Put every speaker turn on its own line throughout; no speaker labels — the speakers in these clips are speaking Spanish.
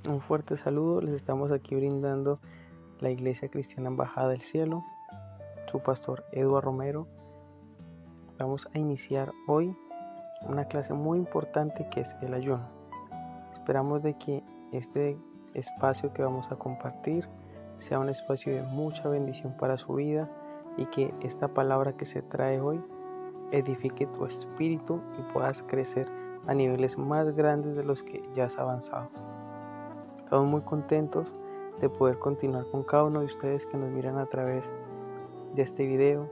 Un fuerte saludo, les estamos aquí brindando la Iglesia Cristiana Embajada del Cielo, su pastor Eduardo Romero. Vamos a iniciar hoy una clase muy importante que es el ayuno. Esperamos de que este espacio que vamos a compartir sea un espacio de mucha bendición para su vida y que esta palabra que se trae hoy edifique tu espíritu y puedas crecer a niveles más grandes de los que ya has avanzado. Estamos muy contentos de poder continuar con cada uno de ustedes que nos miran a través de este video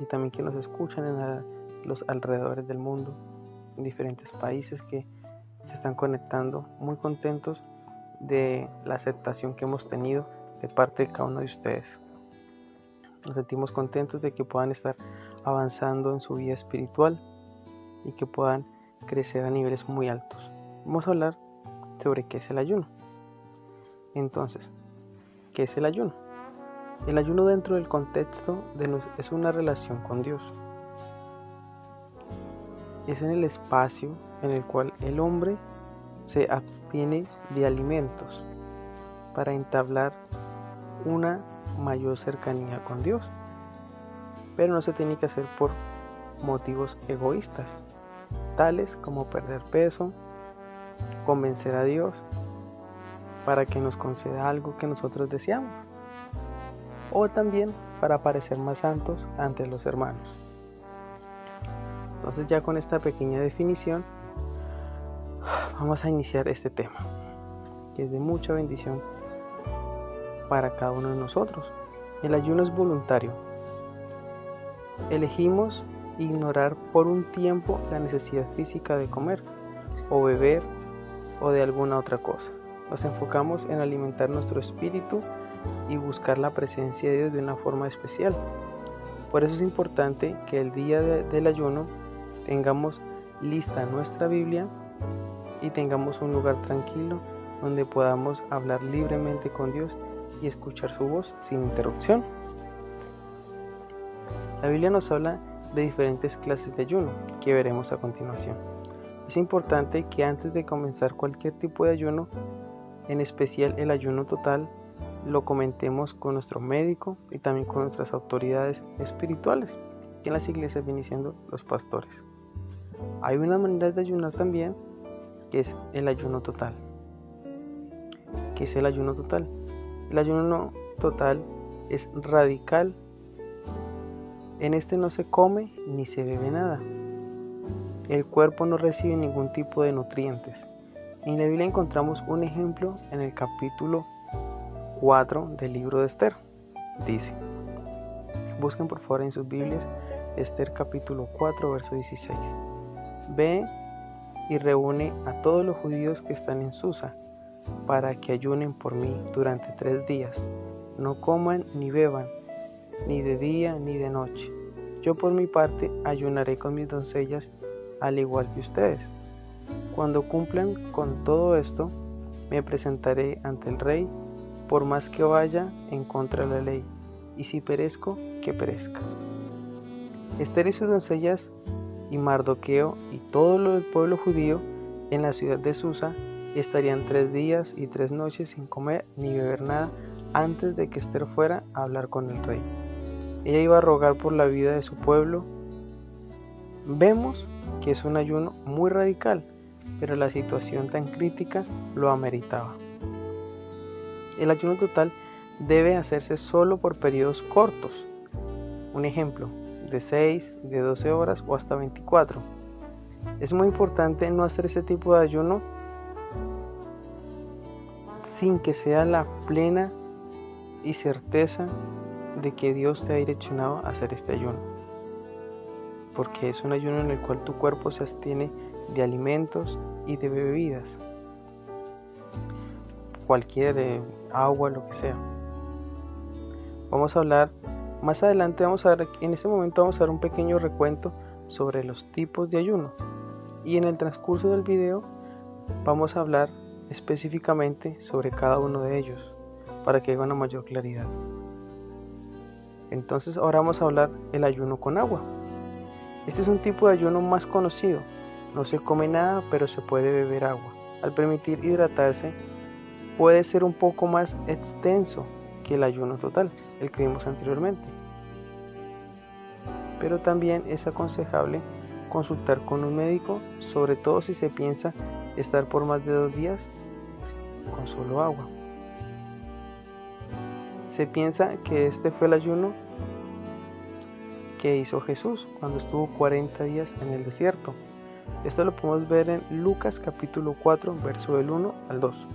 y también que nos escuchan en los alrededores del mundo, en diferentes países que se están conectando. Muy contentos de la aceptación que hemos tenido de parte de cada uno de ustedes. Nos sentimos contentos de que puedan estar avanzando en su vida espiritual y que puedan crecer a niveles muy altos. Vamos a hablar sobre qué es el ayuno. Entonces, ¿qué es el ayuno? El ayuno dentro del contexto es una relación con Dios. Es en el espacio en el cual el hombre se abstiene de alimentos para entablar una mayor cercanía con Dios. Pero no se tiene que hacer por motivos egoístas, tales como perder peso, convencer a Dios para que nos conceda algo que nosotros deseamos, o también para parecer más santos ante los hermanos. Entonces, ya con esta pequeña definición vamos a iniciar este tema, que es de mucha bendición para cada uno de nosotros. El ayuno es voluntario. Elegimos ignorar por un tiempo la necesidad física de comer o beber o de alguna otra cosa. Nos enfocamos en alimentar nuestro espíritu y buscar la presencia de Dios de una forma especial. Por eso es importante que el día del ayuno tengamos lista nuestra Biblia y tengamos un lugar tranquilo donde podamos hablar libremente con Dios y escuchar su voz sin interrupción. La Biblia nos habla de diferentes clases de ayuno que veremos a continuación. Es importante que antes de comenzar cualquier tipo de ayuno, en especial el ayuno total, lo comentemos con nuestro médico y también con nuestras autoridades espirituales, que en las iglesias vienen siendo los pastores. Hay una manera de ayunar también, que es el ayuno total. ¿Qué es el ayuno total? El ayuno total es radical. En este no se come ni se bebe nada. El cuerpo no recibe ningún tipo de nutrientes. En la Biblia encontramos un ejemplo en el capítulo 4 del libro de Esther. Dice, busquen por favor en sus Biblias Esther capítulo 4 verso 16. Ve y reúne a todos los judíos que están en Susa para que ayunen por mí durante 3 días. No coman ni beban, ni de día ni de noche. Yo por mi parte ayunaré con mis doncellas al igual que ustedes. Cuando cumplan con todo esto, me presentaré ante el rey, por más que vaya en contra de la ley, y si perezco, que perezca. Esther y sus doncellas y Mardoqueo y todo el pueblo judío en la ciudad de Susa estarían 3 días y 3 noches sin comer ni beber nada antes de que Esther fuera a hablar con el rey. Ella iba a rogar por la vida de su pueblo. Vemos que es un ayuno muy radical, pero la situación tan crítica lo ameritaba. El ayuno total debe hacerse solo por periodos cortos. Un ejemplo, de 6, de 12 horas o hasta 24. Es muy importante no hacer ese tipo de ayuno sin que sea la plena y certeza de que Dios te ha direccionado a hacer este ayuno, porque es un ayuno en el cual tu cuerpo se abstiene de alimentos y de bebidas, cualquier agua, lo que sea. Vamos a hablar más adelante, en este momento vamos a dar un pequeño recuento sobre los tipos de ayuno, y en el transcurso del video vamos a hablar específicamente sobre cada uno de ellos para que haya una mayor claridad. Entonces ahora vamos a hablar del ayuno con agua. Este es un tipo de ayuno más conocido. No se come nada, pero se puede beber agua. Al permitir hidratarse puede ser un poco más extenso que el ayuno total, el que vimos anteriormente. Pero también es aconsejable consultar con un médico, sobre todo si se piensa estar por más de 2 días con solo agua. Se piensa que este fue el ayuno que hizo Jesús cuando estuvo 40 días en el desierto. Esto lo podemos ver en Lucas capítulo 4, verso del 1 al 2.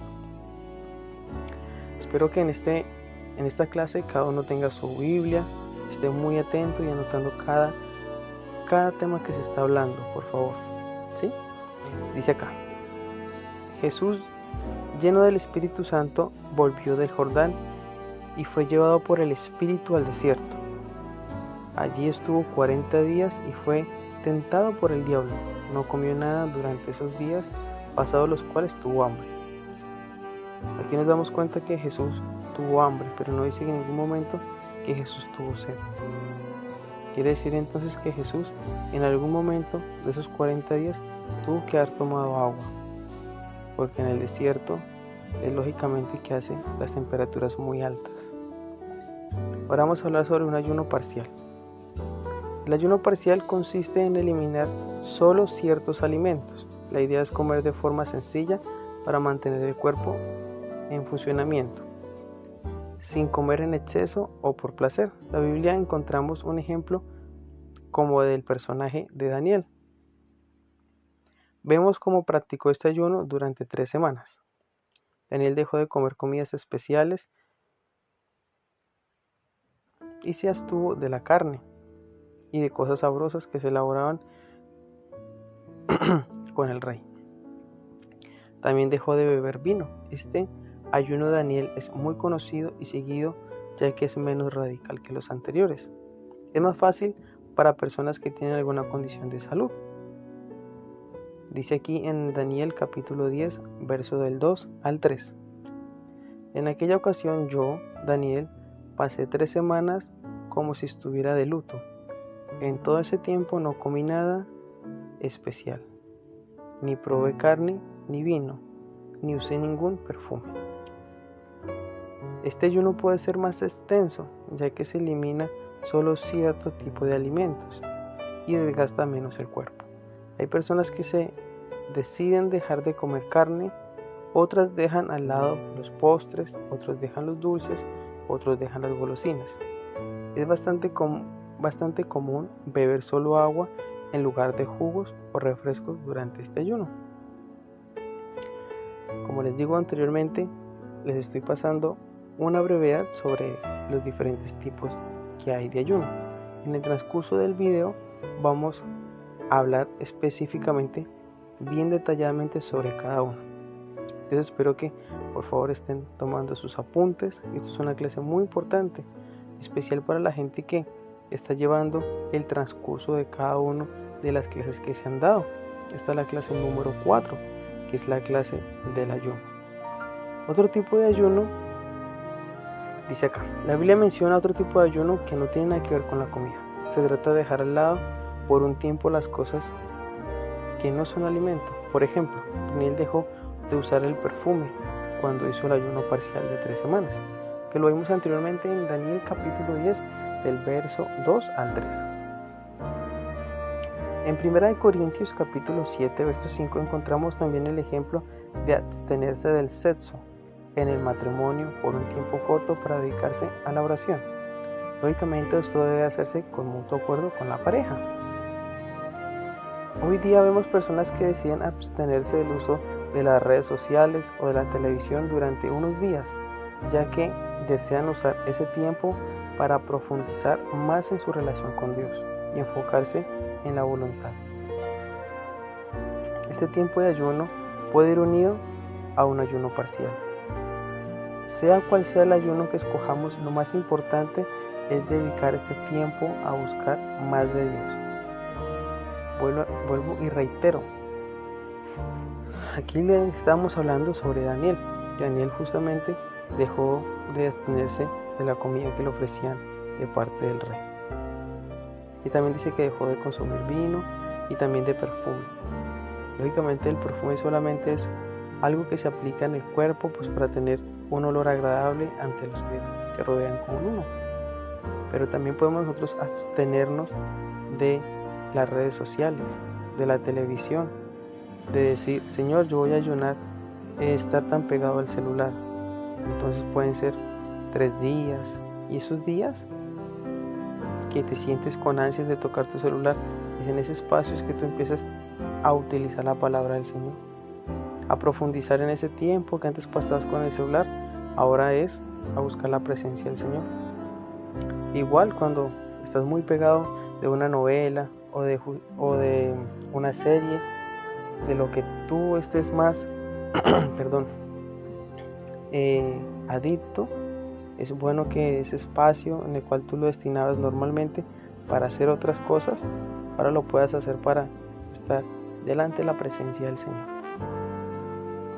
Espero que en esta clase cada uno tenga su Biblia, esté muy atento y anotando cada tema que se está hablando, por favor. ¿Sí? Dice acá: Jesús, lleno del Espíritu Santo, volvió del Jordán y fue llevado por el Espíritu al desierto. Allí estuvo 40 días y fue tentado por el diablo. No comió nada durante esos días, pasados los cuales tuvo hambre. Aquí nos damos cuenta que Jesús tuvo hambre, pero no dice en ningún momento que Jesús tuvo sed. Quiere decir entonces que Jesús en algún momento de esos 40 días tuvo que haber tomado agua, porque en el desierto es lógicamente que hace las temperaturas muy altas. Ahora vamos a hablar sobre un ayuno parcial. El ayuno parcial consiste en eliminar solo ciertos alimentos. La idea es comer de forma sencilla para mantener el cuerpo en funcionamiento, sin comer en exceso o por placer. En la Biblia encontramos un ejemplo como del personaje de Daniel. Vemos cómo practicó este ayuno durante 3 semanas. Daniel dejó de comer comidas especiales y se abstuvo de la carne y de cosas sabrosas que se elaboraban con el rey. También dejó de beber vino. Este ayuno de Daniel es muy conocido y seguido, ya que es menos radical que los anteriores. Es más fácil para personas que tienen alguna condición de salud. Dice aquí en Daniel capítulo 10, verso del 2 al 3. En aquella ocasión yo, Daniel, pasé 3 semanas como si estuviera de luto. En todo ese tiempo no comí nada especial, ni probé carne ni vino, ni usé ningún perfume. Este ayuno puede ser más extenso, ya que se elimina solo cierto tipo de alimentos y desgasta menos el cuerpo. Hay personas que se deciden dejar de comer carne, otras dejan al lado los postres, otros dejan los dulces, otros dejan las golosinas. Es bastante común beber solo agua en lugar de jugos o refrescos durante este ayuno. Como les digo anteriormente, les estoy pasando una brevedad sobre los diferentes tipos que hay de ayuno. En el transcurso del video vamos a hablar específicamente, bien detalladamente sobre cada uno. Entonces espero que por favor estén tomando sus apuntes. Esto es una clase muy importante, especial para la gente que está llevando el transcurso de cada una de las clases que se han dado. Esta es la clase número 4, que es la clase del ayuno. Otro tipo de ayuno, dice acá, la Biblia menciona otro tipo de ayuno que no tiene nada que ver con la comida. Se trata de dejar al lado por un tiempo las cosas que no son alimento. Por ejemplo, Daniel dejó de usar el perfume cuando hizo el ayuno parcial de 3 semanas, que lo vimos anteriormente en Daniel capítulo 10 del verso 2 al 3. En 1 Corintios capítulo 7 verso 5 encontramos también el ejemplo de abstenerse del sexo en el matrimonio por un tiempo corto para dedicarse a la oración. Lógicamente esto debe hacerse con mutuo acuerdo con la pareja. Hoy día vemos personas que deciden abstenerse del uso de las redes sociales o de la televisión durante unos días, ya que desean usar ese tiempo para profundizar más en su relación con Dios y enfocarse en la voluntad. Este tiempo de ayuno puede ir unido a un ayuno parcial. Sea cual sea el ayuno que escojamos, lo más importante es dedicar este tiempo a buscar más de Dios. Vuelvo y reitero, aquí le estamos hablando sobre Daniel. Daniel justamente dejó de abstenerse de la comida que le ofrecían de parte del rey. Y también dice que dejó de consumir vino y también de perfume. Lógicamente el perfume solamente es algo que se aplica en el cuerpo pues para tener un olor agradable ante los que te rodean con uno. Pero también podemos nosotros abstenernos de las redes sociales, de la televisión, de decir, Señor, yo voy a ayunar estar tan pegado al celular. Entonces pueden ser 3 días, y esos días que te sientes con ansias de tocar tu celular, es en ese espacio es que tú empiezas a utilizar la palabra del Señor, a profundizar en ese tiempo que antes pasabas con el celular, ahora es a buscar la presencia del Señor. Igual cuando estás muy pegado de una novela o de una serie, de lo que tú estés más adicto, es bueno que ese espacio en el cual tú lo destinabas normalmente para hacer otras cosas, ahora lo puedas hacer para estar delante de la presencia del Señor.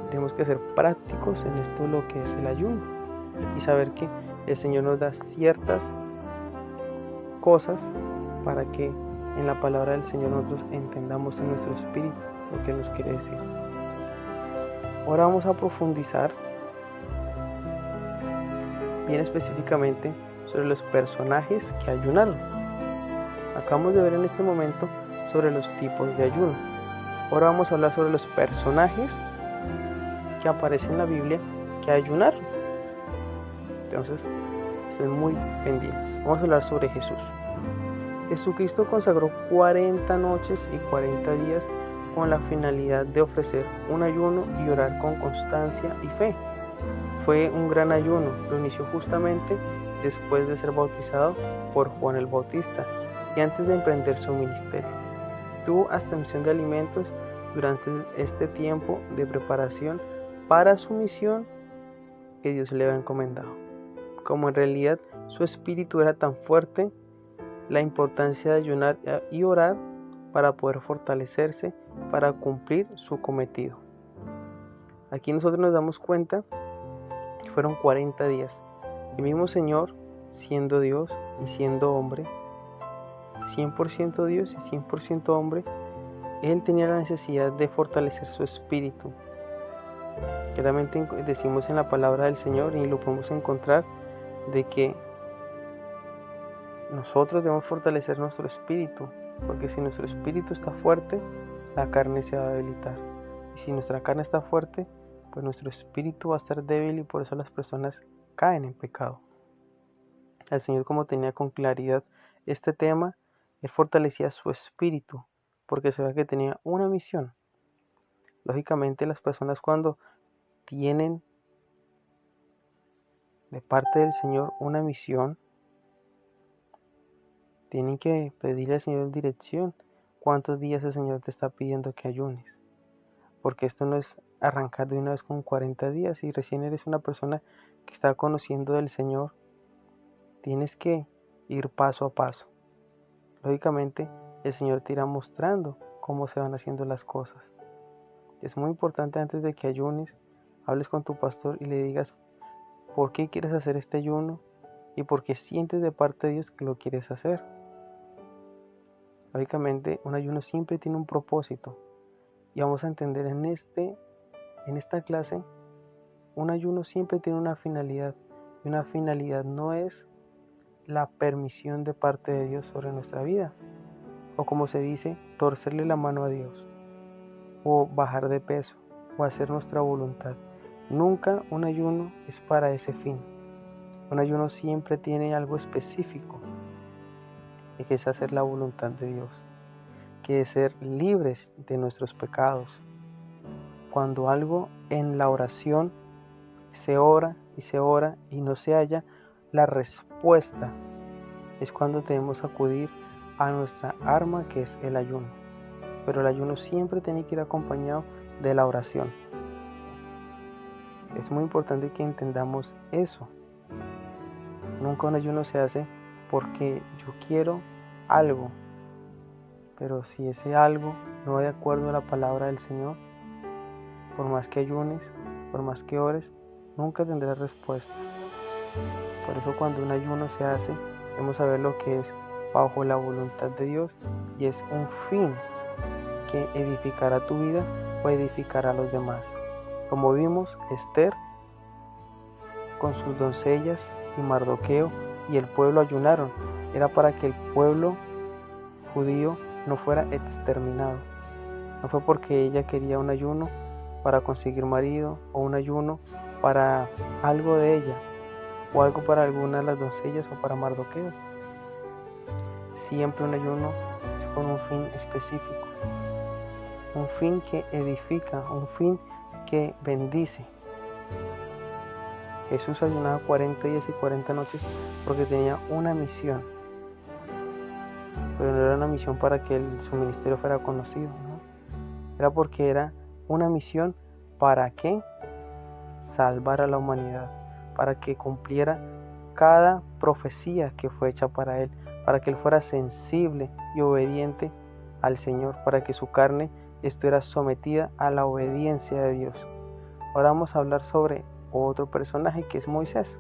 Tenemos que ser prácticos en esto, lo que es el ayuno, y saber que el Señor nos da ciertas cosas para que en la palabra del Señor nosotros entendamos en nuestro espíritu lo que nos quiere decir. Ahora vamos a profundizar bien específicamente sobre los personajes que ayunaron. Acabamos de ver en este momento sobre los tipos de ayuno. Ahora vamos a hablar sobre los personajes que aparecen en la Biblia que ayunaron. Entonces, estén muy pendientes. Vamos a hablar sobre Jesús. Jesucristo consagró 40 noches y 40 días con la finalidad de ofrecer un ayuno y orar con constancia y fe. Fue un gran ayuno, lo inició justamente después de ser bautizado por Juan el Bautista y antes de emprender su ministerio. Tuvo abstención de alimentos durante este tiempo de preparación para su misión que Dios le había encomendado. Como en realidad su espíritu era tan fuerte, la importancia de ayunar y orar para poder fortalecerse para cumplir su cometido. Aquí nosotros nos damos cuenta que fueron 40 días. El mismo Señor, siendo Dios y siendo hombre, 100% Dios y 100% hombre, Él tenía la necesidad de fortalecer su espíritu. Claramente decimos en la palabra del Señor y lo podemos encontrar de que nosotros debemos fortalecer nuestro espíritu, porque si nuestro espíritu está fuerte, la carne se va a debilitar. Y si nuestra carne está fuerte, pues nuestro espíritu va a estar débil y por eso las personas caen en pecado. El Señor, como tenía con claridad este tema, Él fortalecía su espíritu, porque sabía que tenía una misión. Lógicamente las personas cuando tienen de parte del Señor una misión, tienen que pedirle al Señor dirección. ¿Cuántos días el Señor te está pidiendo que ayunes? Porque esto no es arrancar de una vez con 40 días. Si recién eres una persona que está conociendo del Señor, tienes que ir paso a paso. Lógicamente, el Señor te irá mostrando cómo se van haciendo las cosas. Es muy importante antes de que ayunes, hables con tu pastor y le digas por qué quieres hacer este ayuno y por qué sientes de parte de Dios que lo quieres hacer. Lógicamente, un ayuno siempre tiene un propósito. Y vamos a entender en esta clase, un ayuno siempre tiene una finalidad. Y una finalidad no es la permisión de parte de Dios sobre nuestra vida. O como se dice, torcerle la mano a Dios. O bajar de peso. O hacer nuestra voluntad. Nunca un ayuno es para ese fin. Un ayuno siempre tiene algo específico. Y que es hacer la voluntad de Dios. Que es ser libres de nuestros pecados. Cuando algo en la oración se ora y no se halla la respuesta, es cuando tenemos que acudir a nuestra arma, que es el ayuno. Pero el ayuno siempre tiene que ir acompañado de la oración. Es muy importante que entendamos eso. Nunca un ayuno se hace porque yo quiero algo, pero si ese algo no va de acuerdo a la palabra del Señor, por más que ayunes, por más que ores, nunca tendrás respuesta. Por eso cuando un ayuno se hace, debemos saber lo que es bajo la voluntad de Dios y es un fin que edificará tu vida o edificará a los demás. Como vimos, Esther con sus doncellas y Mardoqueo y el pueblo ayunaron. Era para que el pueblo judío no fuera exterminado. No fue porque ella quería un ayuno para conseguir marido o un ayuno para algo de ella o algo para alguna de las doncellas o para Mardoqueo. Siempre un ayuno es con un fin específico, un fin que edifica, un fin que bendice. Jesús ayunaba 40 días y 40 noches porque tenía una misión, pero no era una misión para que su ministerio fuera conocido, ¿no? Era porque era una misión para que salvar a la humanidad, para que cumpliera cada profecía que fue hecha para él, para que él fuera sensible y obediente al Señor, para que su carne estuviera sometida a la obediencia de Dios. Ahora vamos a hablar sobre otro personaje que es Moisés,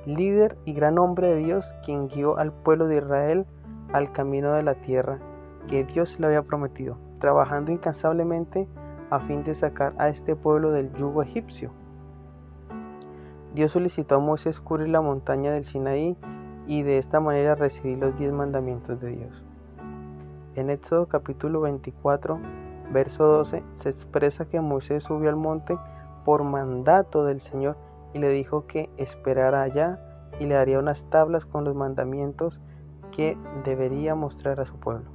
líder y gran hombre de Dios, quien guió al pueblo de Israel al camino de la tierra que Dios le había prometido, trabajando incansablemente a fin de sacar a este pueblo del yugo egipcio. Dios solicitó a Moisés cubrir la montaña del Sinaí y de esta manera recibir los 10 mandamientos de Dios. En Éxodo capítulo 24, verso 12, se expresa que Moisés subió al monte por mandato del Señor y le dijo que esperara allá y le daría unas tablas con los mandamientos que debería mostrar a su pueblo.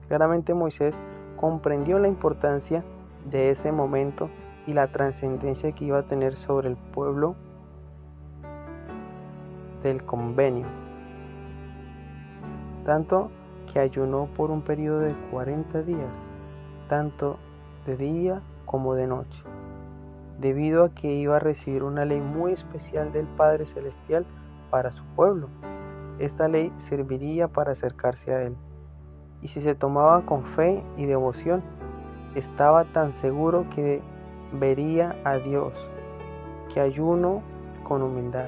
Claramente Moisés comprendió la importancia de ese momento y la trascendencia que iba a tener sobre el pueblo del convenio, tanto que ayunó por un periodo de 40 días, tanto de día como de noche, debido a que iba a recibir una ley muy especial del Padre Celestial para su pueblo. Esta ley serviría para acercarse a Él, y si se tomaba con fe y devoción, estaba tan seguro que vería a Dios, que ayuno con humildad,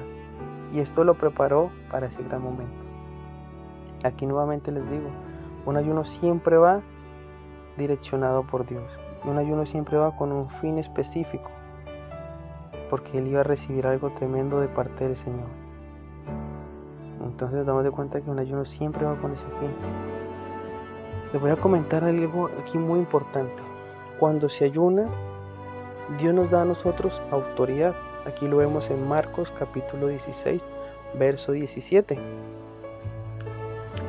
y esto lo preparó para ese gran momento. Aquí nuevamente les digo, un ayuno siempre va direccionado por Dios, y un ayuno siempre va con un fin específico, porque él iba a recibir algo tremendo de parte del Señor. Entonces nos damos de cuenta que un ayuno siempre va con ese fin. Les voy a comentar algo aquí muy importante. Cuando se ayuna, Dios nos da a nosotros autoridad. Aquí lo vemos en Marcos capítulo 16, verso 17.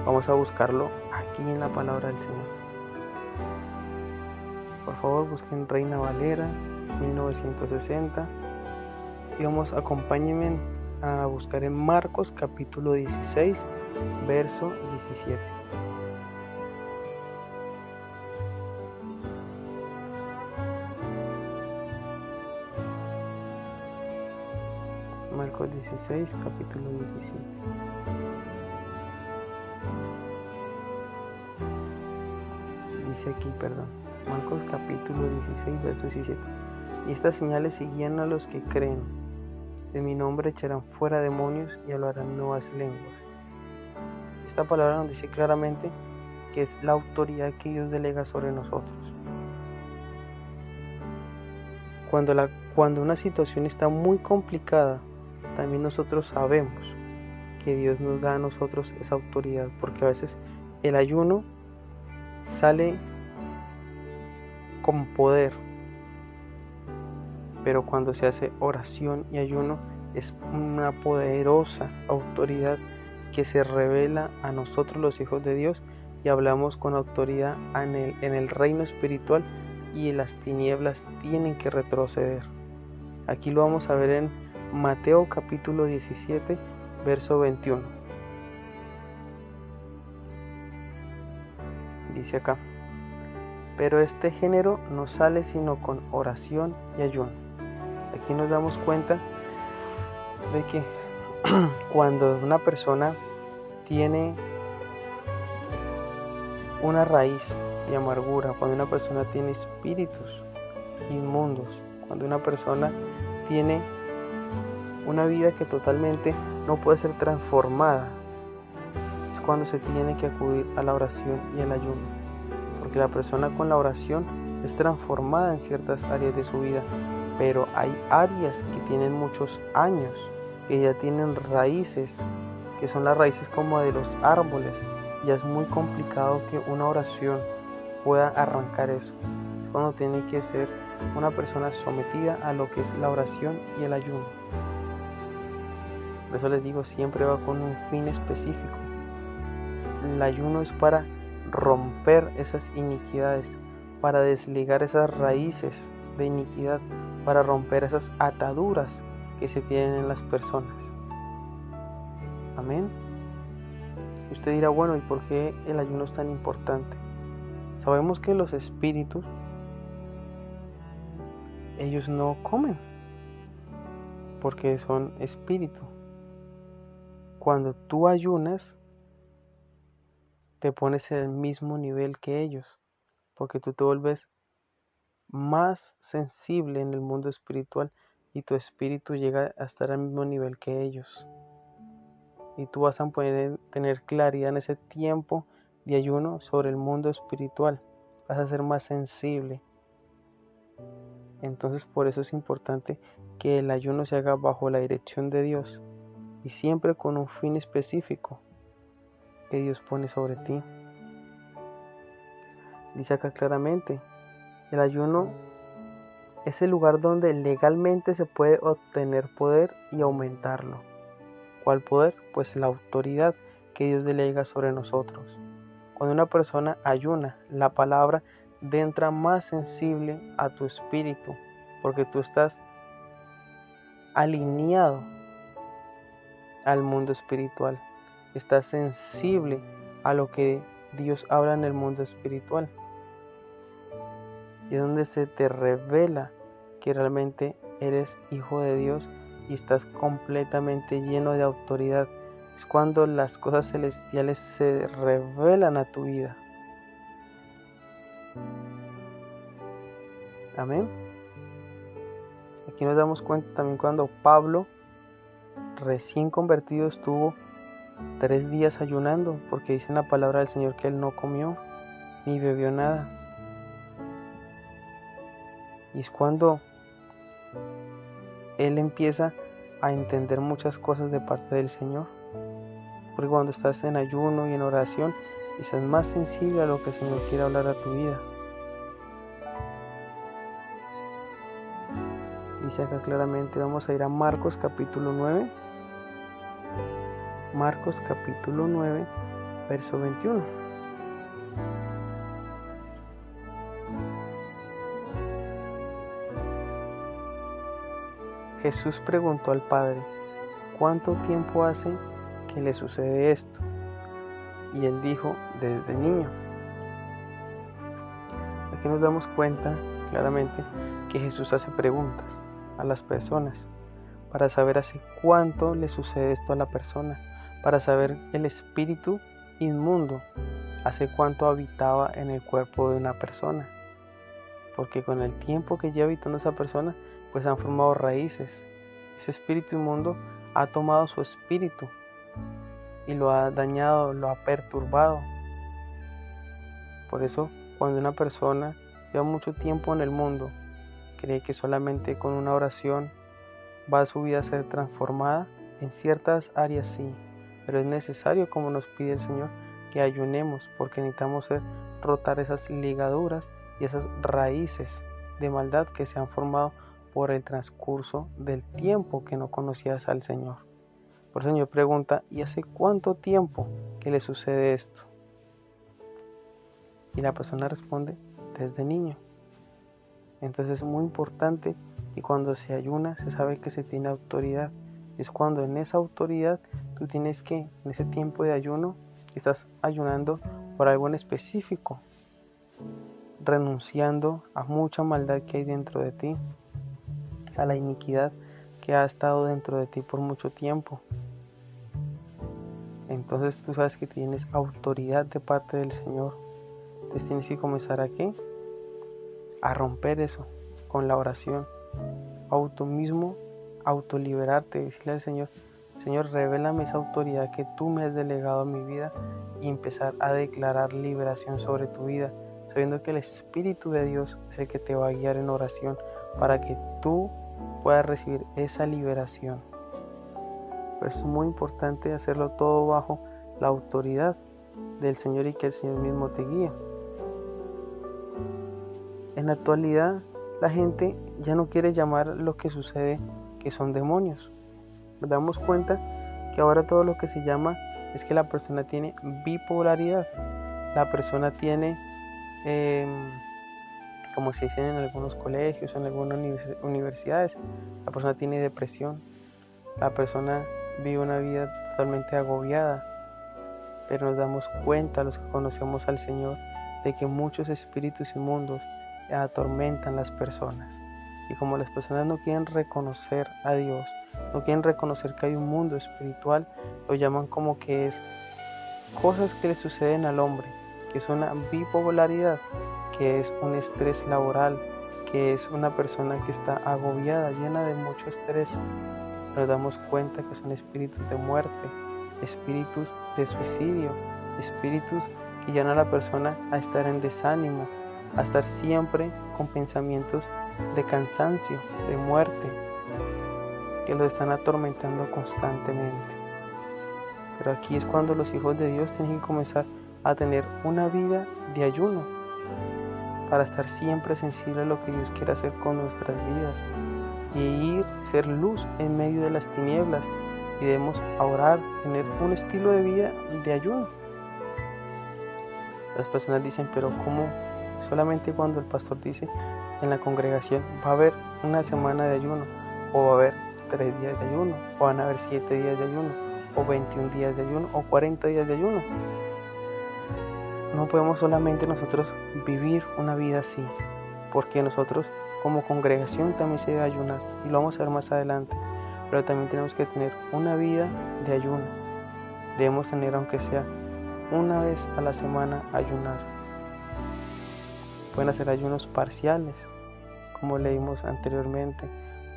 Vamos a buscarlo aquí en la palabra del Señor. Por favor, busquen Reina Valera 1960 y acompáñenme a buscar en Marcos capítulo 16, verso 17. Marcos 16, capítulo 17. Dice aquí, Marcos capítulo 16, verso 17. Y estas señales seguían a los que creen. En mi nombre echarán fuera demonios y hablarán nuevas lenguas. Esta palabra nos dice claramente que es la autoridad que Dios delega sobre nosotros. Cuando una situación está muy complicada, también nosotros sabemos que Dios nos da a nosotros esa autoridad, porque a veces el ayuno sale con poder, pero cuando se hace oración y ayuno es una poderosa autoridad que se revela a nosotros los hijos de Dios y hablamos con autoridad en el reino espiritual y las tinieblas tienen que retroceder. Aquí lo vamos a ver en Mateo capítulo 17, verso 21. Dice acá: pero este género no sale sino con oración y ayuno. Aquí nos damos cuenta de que cuando una persona tiene una raíz de amargura, cuando una persona tiene espíritus inmundos, cuando una persona tiene una vida que totalmente no puede ser transformada, es cuando se tiene que acudir a la oración y al ayuno, porque la persona con la oración es transformada en ciertas áreas de su vida pero hay áreas que tienen muchos años, que ya tienen raíces, que son las raíces como de los árboles. Ya es muy complicado que una oración pueda arrancar eso. Es cuando tiene que ser una persona sometida a lo que es la oración y el ayuno. Por eso les digo, siempre va con un fin específico. El ayuno es para romper esas iniquidades, para desligar esas raíces de iniquidad, para romper esas ataduras que se tienen en las personas. Amén. Usted dirá, bueno, ¿y por qué el ayuno es tan importante? Sabemos que los espíritus, ellos no comen, porque son espíritu. Cuando tú ayunas, te pones en el mismo nivel que ellos, porque tú te vuelves más sensible en el mundo espiritual y tu espíritu llega a estar al mismo nivel que ellos. Y tú vas a poder tener claridad en ese tiempo de ayuno sobre el mundo espiritual. Vas a ser más sensible. Entonces por eso es importante que el ayuno se haga bajo la dirección de Dios y siempre con un fin específico que Dios pone sobre ti. Dice acá claramente, el ayuno es el lugar donde legalmente se puede obtener poder y aumentarlo. ¿Cuál poder? Pues la autoridad que Dios delega sobre nosotros. Cuando una persona ayuna, la palabra entra más sensible a tu espíritu, porque tú estás alineado al mundo espiritual. Estás sensible a lo que Dios habla en el mundo espiritual. Y es donde se te revela que realmente eres hijo de Dios y estás completamente lleno de autoridad. Es cuando las cosas celestiales se revelan a tu vida. Amén. Aquí nos damos cuenta también cuando Pablo, recién convertido, estuvo 3 días ayunando, porque dice en la palabra del Señor que él no comió ni bebió nada. Y es cuando él empieza a entender muchas cosas de parte del Señor. Porque cuando estás en ayuno y en oración, estás más sensible a lo que el Señor quiere hablar a tu vida. Dice acá claramente, vamos a ir a Marcos capítulo 9. Marcos capítulo 9, verso 21. Jesús preguntó al Padre, ¿cuánto tiempo hace que le sucede esto? Y él dijo, desde niño. Aquí nos damos cuenta claramente que Jesús hace preguntas a las personas para saber hace cuánto le sucede esto a la persona, para saber el espíritu inmundo hace cuánto habitaba en el cuerpo de una persona, porque con el tiempo que lleva habitando esa persona, pues han formado raíces. Ese espíritu inmundo ha tomado su espíritu y lo ha dañado, lo ha perturbado. Por eso, cuando una persona lleva mucho tiempo en el mundo, cree que solamente con una oración va su vida a ser transformada, en ciertas áreas sí, pero es necesario, como nos pide el Señor, que ayunemos, porque necesitamos rotar esas ligaduras y esas raíces de maldad que se han formado por el transcurso del tiempo que no conocías al Señor. Por eso el Señor pregunta, ¿y hace cuánto tiempo que le sucede esto? Y la persona responde, desde niño. Entonces es muy importante que cuando se ayuna se sabe que se tiene autoridad. Es cuando en esa autoridad tú tienes que, en ese tiempo de ayuno, estás ayunando por algo en específico, renunciando a mucha maldad que hay dentro de ti, a la iniquidad que ha estado dentro de ti por mucho tiempo. Entonces tú sabes que tienes autoridad de parte del Señor. Entonces tienes que comenzar ¿a qué? A romper eso con la oración. Autoliberarte, decirle al Señor, Señor, revélame esa autoridad que tú me has delegado a mi vida y empezar a declarar liberación sobre tu vida, sabiendo que el Espíritu de Dios es el que te va a guiar en oración para que tú puedas recibir esa liberación. Pues es muy importante hacerlo todo bajo la autoridad del Señor y que el Señor mismo te guíe. En la actualidad, la gente ya no quiere llamar lo que sucede que son demonios. Nos damos cuenta que ahora todo lo que se llama es que la persona tiene bipolaridad. La persona tiene, como se dice en algunos colegios, en algunas universidades, la persona tiene depresión. La persona vive una vida totalmente agobiada. Pero nos damos cuenta, los que conocemos al Señor, de que muchos espíritus inmundos atormentan las personas. Y como las personas no quieren reconocer a Dios, no quieren reconocer que hay un mundo espiritual, lo llaman como que es cosas que le suceden al hombre, que es una bipolaridad, que es un estrés laboral, que es una persona que está agobiada, llena de mucho estrés. Nos damos cuenta que son espíritus de muerte, espíritus de suicidio, espíritus que llevan a la persona a estar en desánimo, a estar siempre con pensamientos de cansancio, de muerte, que los están atormentando constantemente. Pero aquí es cuando los hijos de Dios tienen que comenzar a tener una vida de ayuno para estar siempre sensible a lo que Dios quiere hacer con nuestras vidas y ser luz en medio de las tinieblas, y debemos orar, tener un estilo de vida de ayuno. Las personas dicen, pero ¿cómo? Solamente cuando el pastor dice en la congregación va a haber una semana de ayuno, o va a haber 3 días de ayuno, o van a haber 7 días de ayuno, o 21 días de ayuno, o 40 días de ayuno. No podemos solamente nosotros vivir una vida así, porque nosotros como congregación también se debe ayunar, y lo vamos a ver más adelante, pero también tenemos que tener una vida de ayuno. Debemos tener, aunque sea una vez a la semana, ayunar. Pueden hacer ayunos parciales, como leímos anteriormente,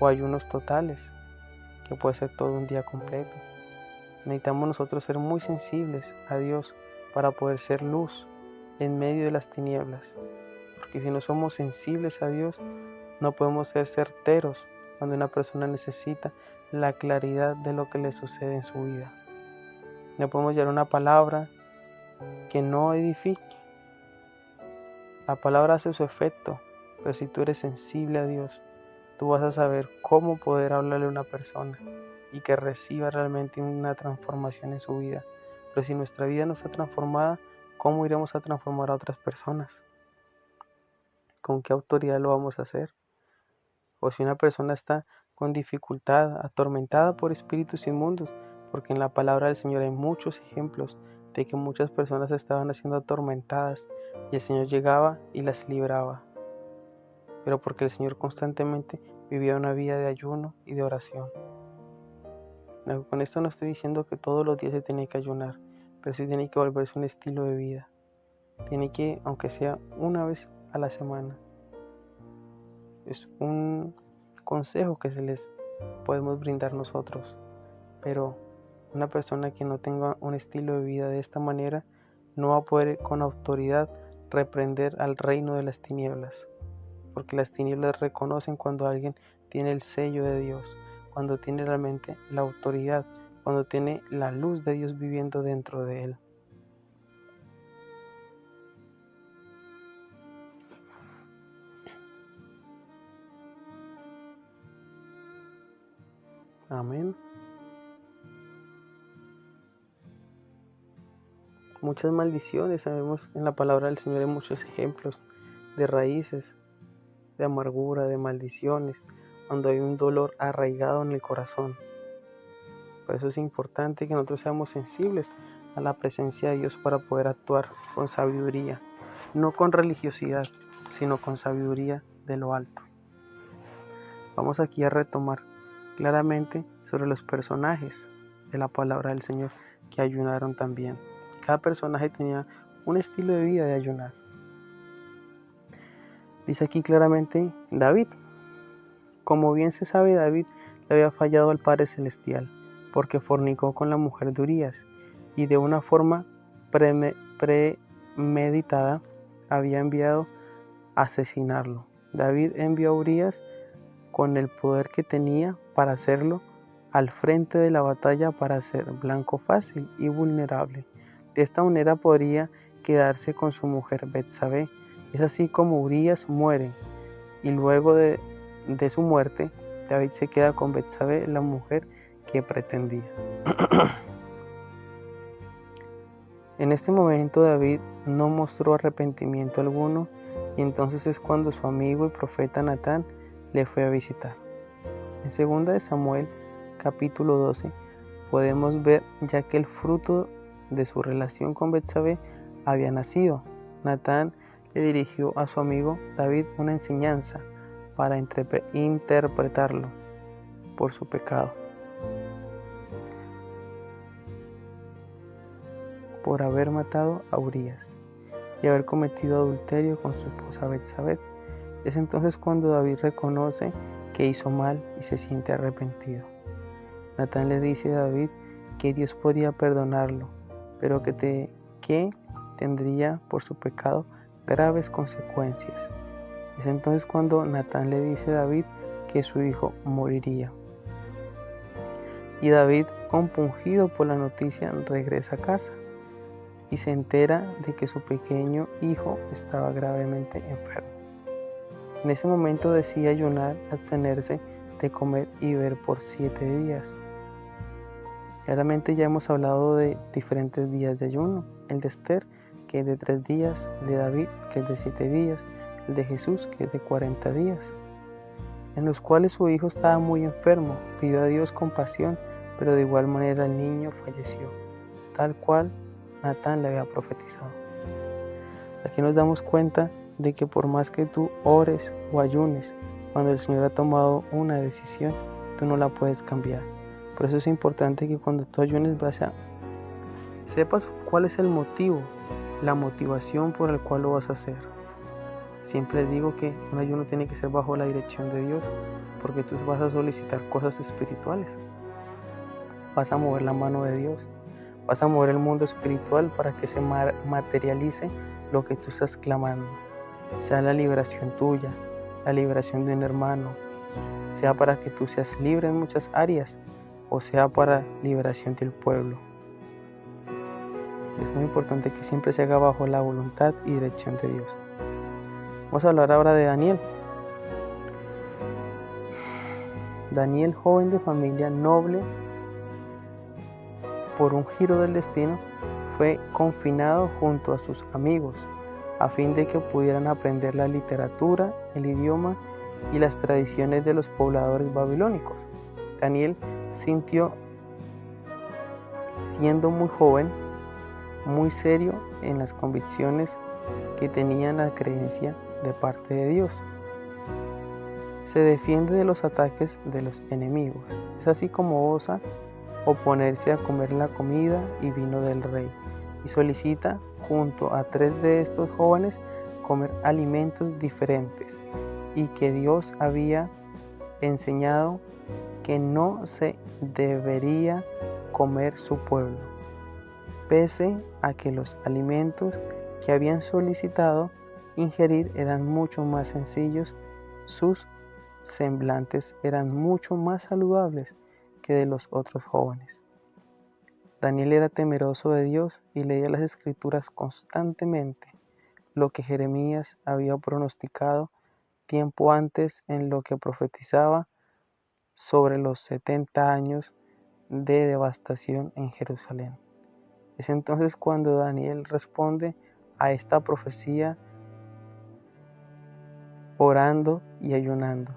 o ayunos totales, que puede ser todo un día completo. Necesitamos nosotros ser muy sensibles a Dios para poder ser luz en medio de las tinieblas, porque si no somos sensibles a Dios, no podemos ser certeros cuando una persona necesita la claridad de lo que le sucede en su vida. No podemos llevar una palabra que no edifique. La palabra hace su efecto, pero si tú eres sensible a Dios, tú vas a saber cómo poder hablarle a una persona y que reciba realmente una transformación en su vida. Pero si nuestra vida no está transformada, ¿cómo iremos a transformar a otras personas? ¿Con qué autoridad lo vamos a hacer? O si una persona está con dificultad, atormentada por espíritus inmundos, porque en la palabra del Señor hay muchos ejemplos de que muchas personas estaban siendo atormentadas y el Señor llegaba y las libraba. Pero porque el Señor constantemente vivía una vida de ayuno y de oración. No, con esto no estoy diciendo que todos los días se tiene que ayunar, pero sí tiene que volverse un estilo de vida. Tiene que, aunque sea una vez a la semana. Es un consejo que se les podemos brindar nosotros, pero una persona que no tenga un estilo de vida de esta manera no va a poder con autoridad reprender al reino de las tinieblas, porque las tinieblas reconocen cuando alguien tiene el sello de Dios, cuando tiene realmente la autoridad, cuando tiene la luz de Dios viviendo dentro de él. Amén. Muchas maldiciones, sabemos en la palabra del Señor hay muchos ejemplos de raíces, de amargura, de maldiciones, cuando hay un dolor arraigado en el corazón. Por eso es importante que nosotros seamos sensibles a la presencia de Dios para poder actuar con sabiduría, no con religiosidad, sino con sabiduría de lo alto. Vamos aquí a retomar claramente sobre los personajes de la palabra del Señor que ayunaron también. Cada personaje tenía un estilo de vida de ayunar. Dice aquí claramente David. Como bien se sabe, David le había fallado al Padre Celestial, porque fornicó con la mujer de Urías, y de una forma premeditada había enviado a asesinarlo. David envió a Urías con el poder que tenía para hacerlo al frente de la batalla para ser blanco fácil y vulnerable. De esta manera podría quedarse con su mujer Betsabé. Es así como Urías muere y luego de su muerte David se queda con Betsabé, la mujer que pretendía. En este momento David no mostró arrepentimiento alguno y entonces es cuando su amigo y profeta Natán le fue a visitar. En 2 de Samuel, capítulo 12, podemos ver ya que el fruto de su relación con Betsabé había nacido. Natán le dirigió a su amigo David una enseñanza para interpretarlo por su pecado, por haber matado a Urías y haber cometido adulterio con su esposa Betsabé. Es entonces cuando David reconoce que hizo mal y se siente arrepentido. Natán le dice a David que Dios podía perdonarlo, pero que tendría por su pecado graves consecuencias. Es entonces cuando Natán le dice a David que su hijo moriría. Y David, compungido por la noticia, regresa a casa y se entera de que su pequeño hijo estaba gravemente enfermo. En ese momento decide ayunar, abstenerse de comer y beber por 7 días. Claramente ya hemos hablado de diferentes días de ayuno: el de Esther, que es de 3 días, el de David, que es de 7 días, el de Jesús, que es de 40 días, en los cuales su hijo estaba muy enfermo, pidió a Dios compasión, pero de igual manera el niño falleció, tal cual Natán le había profetizado. Aquí nos damos cuenta de que por más que tú ores o ayunes, cuando el Señor ha tomado una decisión, tú no la puedes cambiar. Por eso es importante que cuando tú ayunes sepas cuál es el motivo, la motivación por el cual lo vas a hacer. Siempre digo que un ayuno tiene que ser bajo la dirección de Dios, porque tú vas a solicitar cosas espirituales. Vas a mover la mano de Dios, vas a mover el mundo espiritual para que se materialice lo que tú estás clamando, sea la liberación tuya, la liberación de un hermano, sea para que tú seas libre en muchas áreas, o sea para liberación del pueblo. Es muy importante que siempre se haga bajo la voluntad y dirección de Dios. Vamos a hablar ahora de Daniel. Daniel, joven de familia noble, por un giro del destino, fue confinado junto a sus amigos, a fin de que pudieran aprender la literatura, el idioma y las tradiciones de los pobladores babilónicos. Daniel sintió, siendo muy joven, muy serio en las convicciones que tenía la creencia de parte de Dios. Se defiende de los ataques de los enemigos. Es así como osa oponerse a comer la comida y vino del rey, y solicita junto a 3 de estos jóvenes comer alimentos diferentes y que Dios había enseñado que no se debería comer su pueblo, pese a que los alimentos que habían solicitado ingerir eran mucho más sencillos, sus semblantes eran mucho más saludables que de los otros jóvenes. Daniel era temeroso de Dios y leía las Escrituras constantemente, lo que Jeremías había pronosticado tiempo antes en lo que profetizaba sobre los 70 años de devastación en Jerusalén. Es entonces cuando Daniel responde a esta profecía orando y ayunando.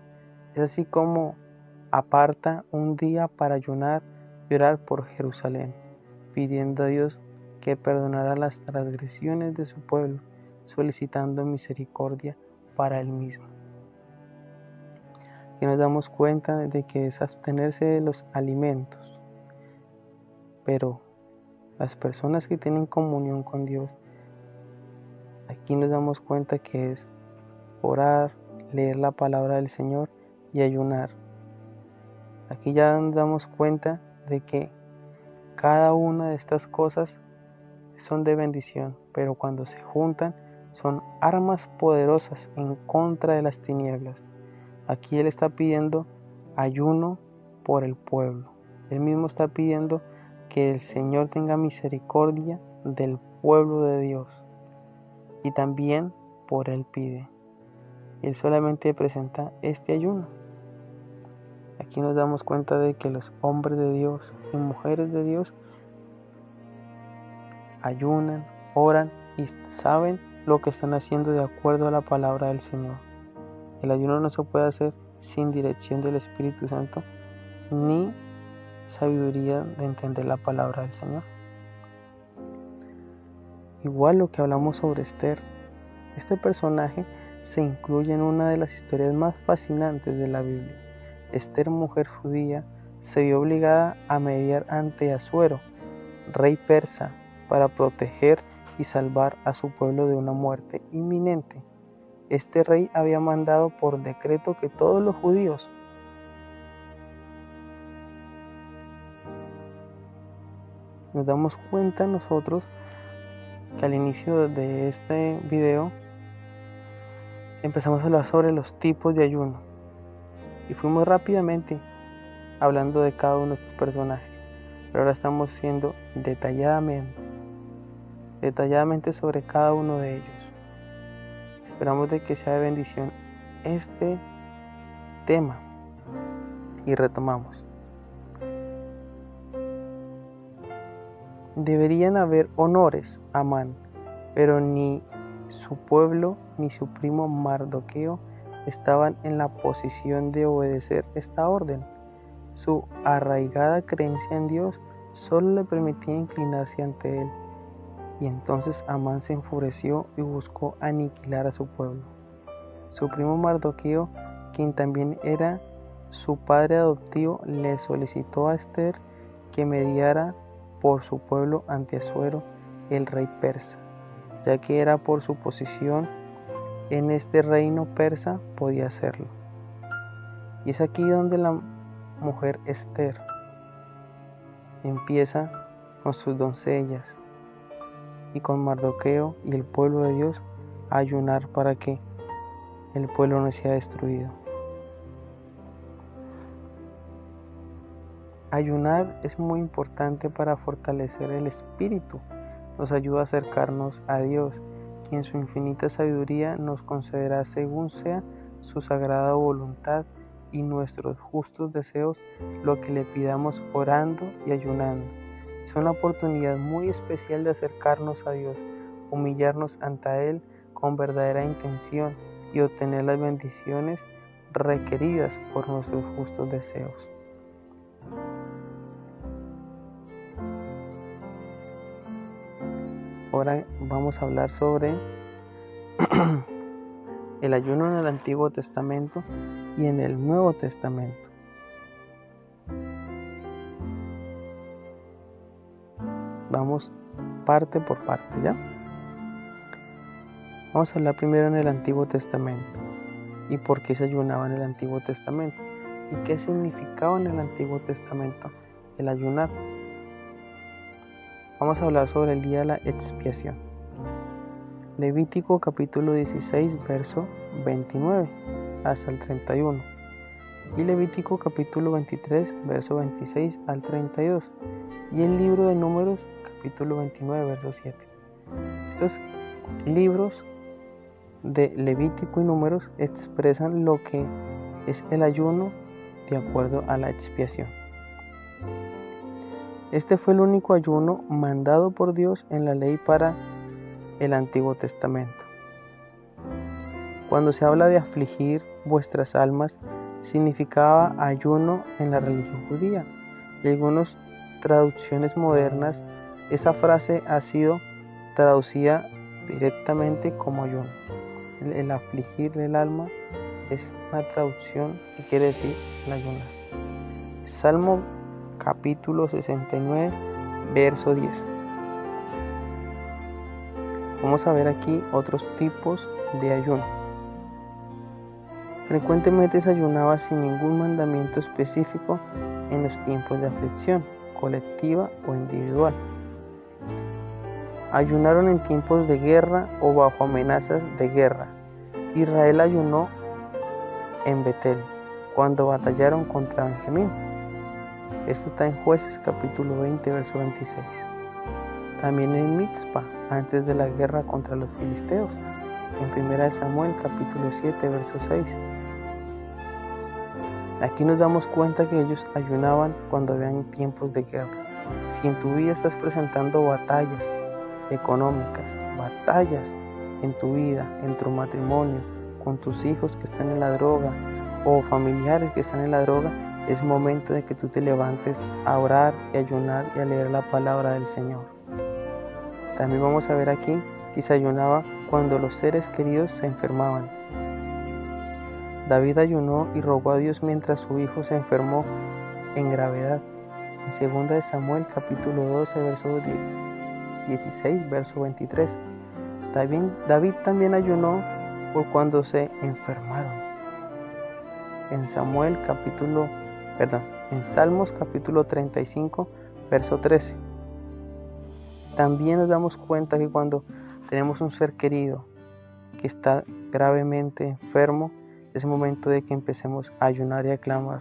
Es así como aparta un día para ayunar y orar por Jerusalén, pidiendo a Dios que perdonara las transgresiones de su pueblo, solicitando misericordia para él mismo. Y nos damos cuenta de que es abstenerse de los alimentos, pero las personas que tienen comunión con Dios, aquí nos damos cuenta que es orar, leer la palabra del Señor y ayunar. Aquí ya nos damos cuenta de que cada una de estas cosas son de bendición, pero cuando se juntan son armas poderosas en contra de las tinieblas. Aquí Él está pidiendo ayuno por el pueblo. Él mismo está pidiendo que el Señor tenga misericordia del pueblo de Dios. Y también por Él pide. Él solamente presenta este ayuno. Aquí nos damos cuenta de que los hombres de Dios y mujeres de Dios ayunan, oran y saben lo que están haciendo de acuerdo a la palabra del Señor. El ayuno no se puede hacer sin dirección del Espíritu Santo ni sabiduría de entender la palabra del Señor. Igual lo que hablamos sobre Esther, este personaje se incluye en una de las historias más fascinantes de la Biblia. Esther, mujer judía, se vio obligada a mediar ante Asuero, rey persa, para proteger y salvar a su pueblo de una muerte inminente. Este rey había mandado por decreto que todos los judíos nos damos cuenta nosotros que al inicio de este video empezamos a hablar sobre los tipos de ayuno y fuimos rápidamente hablando de cada uno de estos personajes, pero ahora estamos siendo detalladamente sobre cada uno de ellos. Esperamos de que sea de bendición este tema y retomamos. Deberían haber honores a Amán, pero ni su pueblo ni su primo Mardoqueo estaban en la posición de obedecer esta orden. Su arraigada creencia en Dios solo le permitía inclinarse ante él, y entonces Amán se enfureció y buscó aniquilar a su pueblo. Su primo Mardoqueo, quien también era su padre adoptivo, le solicitó a Esther que mediara por su pueblo ante Asuero, el rey persa, ya que era por su posición en este reino persa podía hacerlo. Y es aquí donde la mujer Esther empieza con sus doncellas y con Mardoqueo y el pueblo de Dios a ayunar para que el pueblo no sea destruido. Ayunar es muy importante para fortalecer el espíritu, nos ayuda a acercarnos a Dios, quien en su infinita sabiduría nos concederá según sea su sagrada voluntad y nuestros justos deseos lo que le pidamos orando y ayunando. Es una oportunidad muy especial de acercarnos a Dios, humillarnos ante Él con verdadera intención y obtener las bendiciones requeridas por nuestros justos deseos. Ahora vamos a hablar sobre el ayuno en el Antiguo Testamento y en el Nuevo Testamento. Vamos parte por parte, ¿ya? Vamos a hablar primero en el Antiguo Testamento y por qué se ayunaba en el Antiguo Testamento y qué significaba en el Antiguo Testamento el ayunar. Vamos a hablar sobre el día de la expiación. Levítico capítulo 16, verso 29 hasta el 31. Y Levítico capítulo 23, verso 26 al 32. Y el libro de Números capítulo 29, verso 7. Estos libros de Levítico y Números expresan lo que es el ayuno de acuerdo a la expiación. Este fue el único ayuno mandado por Dios en la ley para el Antiguo Testamento. Cuando se habla de afligir vuestras almas, significaba ayuno en la religión judía. En algunas traducciones modernas, esa frase ha sido traducida directamente como ayuno. El afligir del alma es una traducción que quiere decir el ayunar. Salmo capítulo 69, verso 10. Vamos a ver aquí otros tipos de ayuno. Frecuentemente se ayunaba sin ningún mandamiento específico en los tiempos de aflicción, colectiva o individual. Ayunaron en tiempos de guerra o bajo amenazas de guerra. Israel ayunó en Betel, cuando batallaron contra Benjamín. Esto está en Jueces capítulo 20, verso 26. También en Mizpa, antes de la guerra contra los filisteos, en 1 Samuel capítulo 7, verso 6. Aquí nos damos cuenta que ellos ayunaban cuando habían tiempos de guerra. Si en tu vida estás presentando batallas económicas, batallas en tu vida, en tu matrimonio, con tus hijos que están en la droga o familiares que están en la droga, es momento de que tú te levantes a orar y ayunar y a leer la palabra del Señor. También vamos a ver aquí que se ayunaba cuando los seres queridos se enfermaban. David ayunó y rogó a Dios mientras su hijo se enfermó en gravedad. En 2 Samuel capítulo 12, verso 16, verso 23. David también ayunó por cuando se enfermaron. En Salmos capítulo 35, verso 13. También nos damos cuenta que cuando tenemos un ser querido que está gravemente enfermo, es momento de que empecemos a ayunar y a clamar.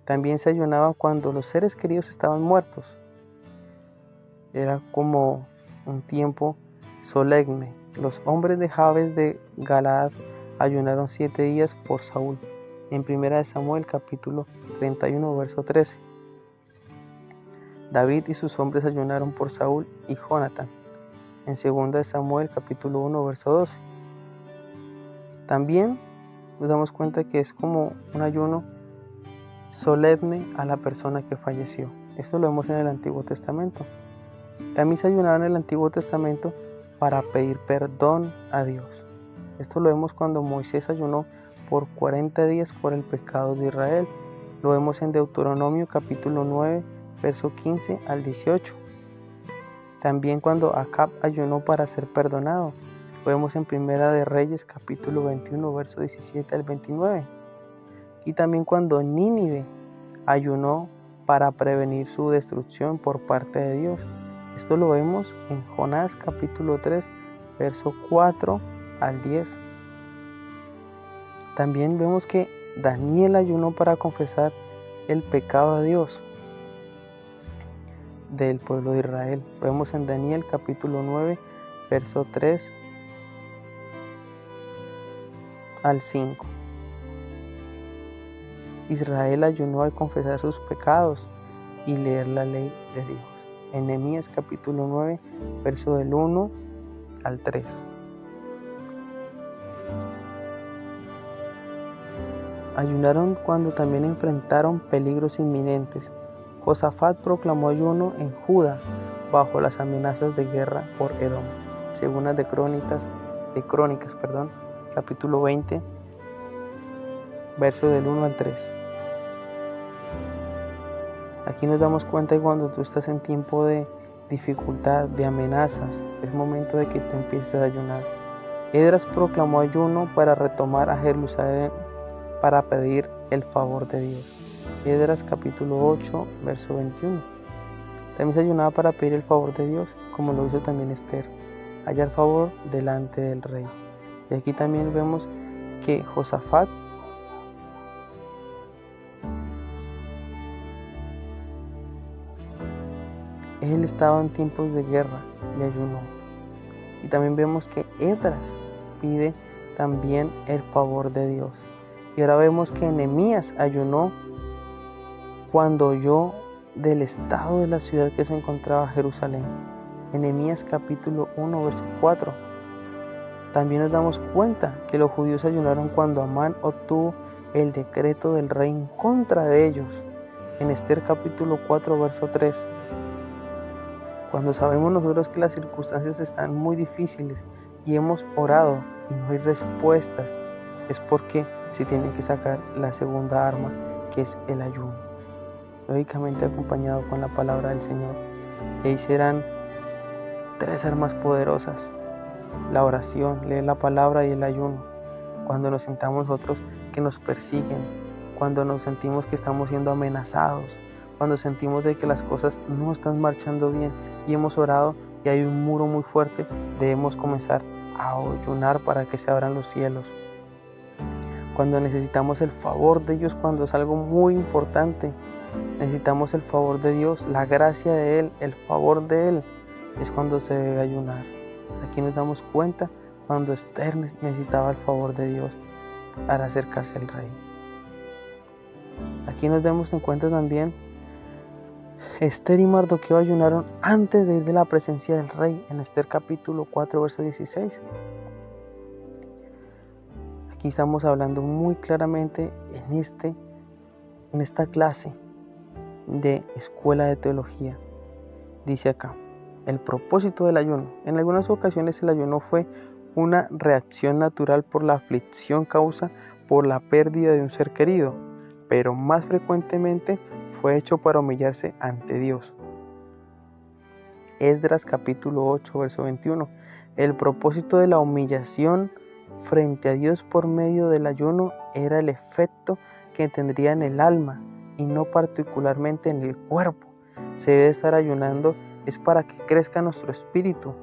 También se ayunaba cuando los seres queridos estaban muertos. Era como un tiempo solemne. Los hombres de Jabes de Galaad ayunaron 7 días por Saúl. En 1 Samuel capítulo 31, verso 13. David y sus hombres ayunaron por Saúl y Jonatán. En 2 Samuel capítulo 1, verso 12. También nos damos cuenta que es como un ayuno solemne a la persona que falleció. Esto lo vemos en el Antiguo Testamento. También se ayunaba en el Antiguo Testamento para pedir perdón a Dios. Esto lo vemos cuando Moisés ayunó por 40 días por el pecado de Israel. Lo vemos en Deuteronomio capítulo 9, verso 15 al 18. También cuando Acab ayunó para ser perdonado. Lo vemos en Primera de Reyes capítulo 21, verso 17 al 29. Y también cuando Nínive ayunó para prevenir su destrucción por parte de Dios. Esto lo vemos en Jonás capítulo 3, verso 4 al 10. También vemos que Daniel ayunó para confesar el pecado a Dios del pueblo de Israel. Lo vemos en Daniel capítulo 9, verso 3 al 5. Israel ayunó al confesar sus pecados y leer la ley de Dios. En Nehemías capítulo 9, verso del 1 al 3. Ayunaron cuando también enfrentaron peligros inminentes. Josafat proclamó ayuno en Judá bajo las amenazas de guerra por Edom. Segunda de Crónicas, capítulo 20, verso del 1 al 3. Aquí nos damos cuenta que cuando tú estás en tiempo de dificultad, de amenazas, es momento de que tú empieces a ayunar. Esdras proclamó ayuno para retomar a Jerusalén para pedir el favor de Dios. Esdras capítulo 8, verso 21. También se ayunaba para pedir el favor de Dios, como lo hizo también Esther, hallar favor delante del rey. Y aquí también vemos que Josafat él estaba en tiempos de guerra y ayunó. Y también vemos que Esdras pide también el favor de Dios. Y ahora vemos que Nehemías ayunó cuando oyó del estado de la ciudad que se encontraba Jerusalén. En Nehemías capítulo 1, verso 4. También nos damos cuenta que los judíos ayunaron cuando Amán obtuvo el decreto del rey en contra de ellos. En Esther capítulo 4, verso 3. Cuando sabemos nosotros que las circunstancias están muy difíciles y hemos orado y no hay respuestas, es porque se tiene que sacar la segunda arma, que es el ayuno. Lógicamente acompañado con la palabra del Señor. Y ahí serán 3 armas poderosas: la oración, leer la palabra y el ayuno. Cuando nos sentamos nosotros que nos persiguen, cuando nos sentimos que estamos siendo amenazados, cuando sentimos de que las cosas no están marchando bien y hemos orado y hay un muro muy fuerte, debemos comenzar a ayunar para que se abran los cielos. cuando necesitamos el favor de Dios, cuando es algo muy importante. Necesitamos el favor de Dios, la gracia de Él, el favor de Él, es cuando se debe ayunar. Aquí nos damos cuenta cuando Esther necesitaba el favor de Dios para acercarse al rey. Aquí nos damos en cuenta también, Esther y Mardoqueo ayunaron antes de ir de la presencia del rey, en Esther capítulo 4, verso 16. Aquí estamos hablando muy claramente en esta clase de escuela de teología. Dice acá, el propósito del ayuno. En algunas ocasiones el ayuno fue una reacción natural por la aflicción causa por la pérdida de un ser querido, pero más frecuentemente fue hecho para humillarse ante Dios. Esdras capítulo 8, verso 21. El propósito de la humillación frente a Dios por medio del ayuno era el efecto que tendría en el alma y no particularmente en el cuerpo. Se debe estar ayunando es para que crezca nuestro espíritu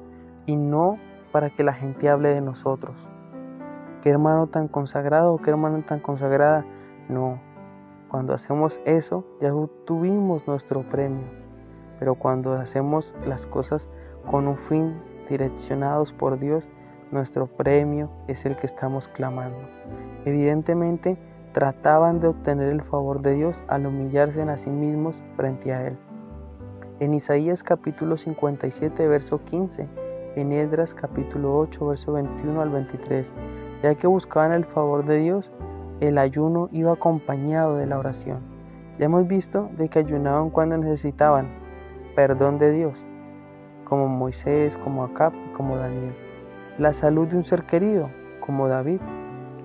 y no para que la gente hable de nosotros. ¿Qué hermano tan consagrado o qué hermana tan consagrada? No. Cuando hacemos eso, ya obtuvimos nuestro premio. Pero cuando hacemos las cosas con un fin direccionados por Dios, nuestro premio es el que estamos clamando. Evidentemente, trataban de obtener el favor de Dios al humillarse a sí mismos frente a Él. En Isaías capítulo 57, verso 15, en Esdras capítulo 8, verso 21 al 23, ya que buscaban el favor de Dios, el ayuno iba acompañado de la oración. Ya hemos visto de que ayunaban cuando necesitaban perdón de Dios, como Moisés, como Acab y como Daniel. La salud de un ser querido, como David.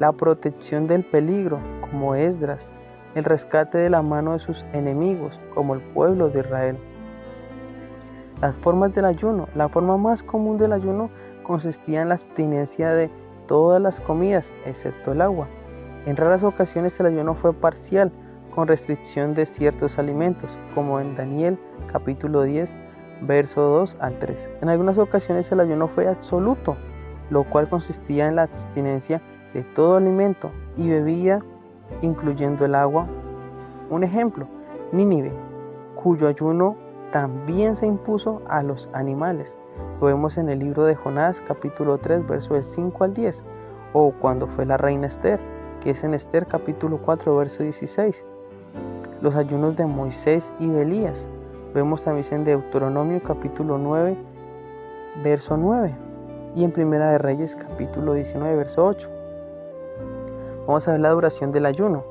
La protección del peligro, como Esdras. El rescate de la mano de sus enemigos, como el pueblo de Israel. Las formas del ayuno. La forma más común del ayuno consistía en la abstinencia de todas las comidas, excepto el agua. En raras ocasiones el ayuno fue parcial, con restricción de ciertos alimentos, como en Daniel capítulo 10, verso 2 al 3. En algunas ocasiones el ayuno fue absoluto, lo cual consistía en la abstinencia de todo alimento y bebida, incluyendo el agua. Un ejemplo, Nínive, cuyo ayuno también se impuso a los animales. Lo vemos en el libro de Jonás, capítulo 3, versos 5 al 10, o cuando fue la reina Esther, que es en Esther, capítulo 4, verso 16. Los ayunos de Moisés y de Elías. Vemos también en Deuteronomio, capítulo 9, verso 9, y en Primera de Reyes, capítulo 19, verso 8. Vamos a ver la duración del ayuno.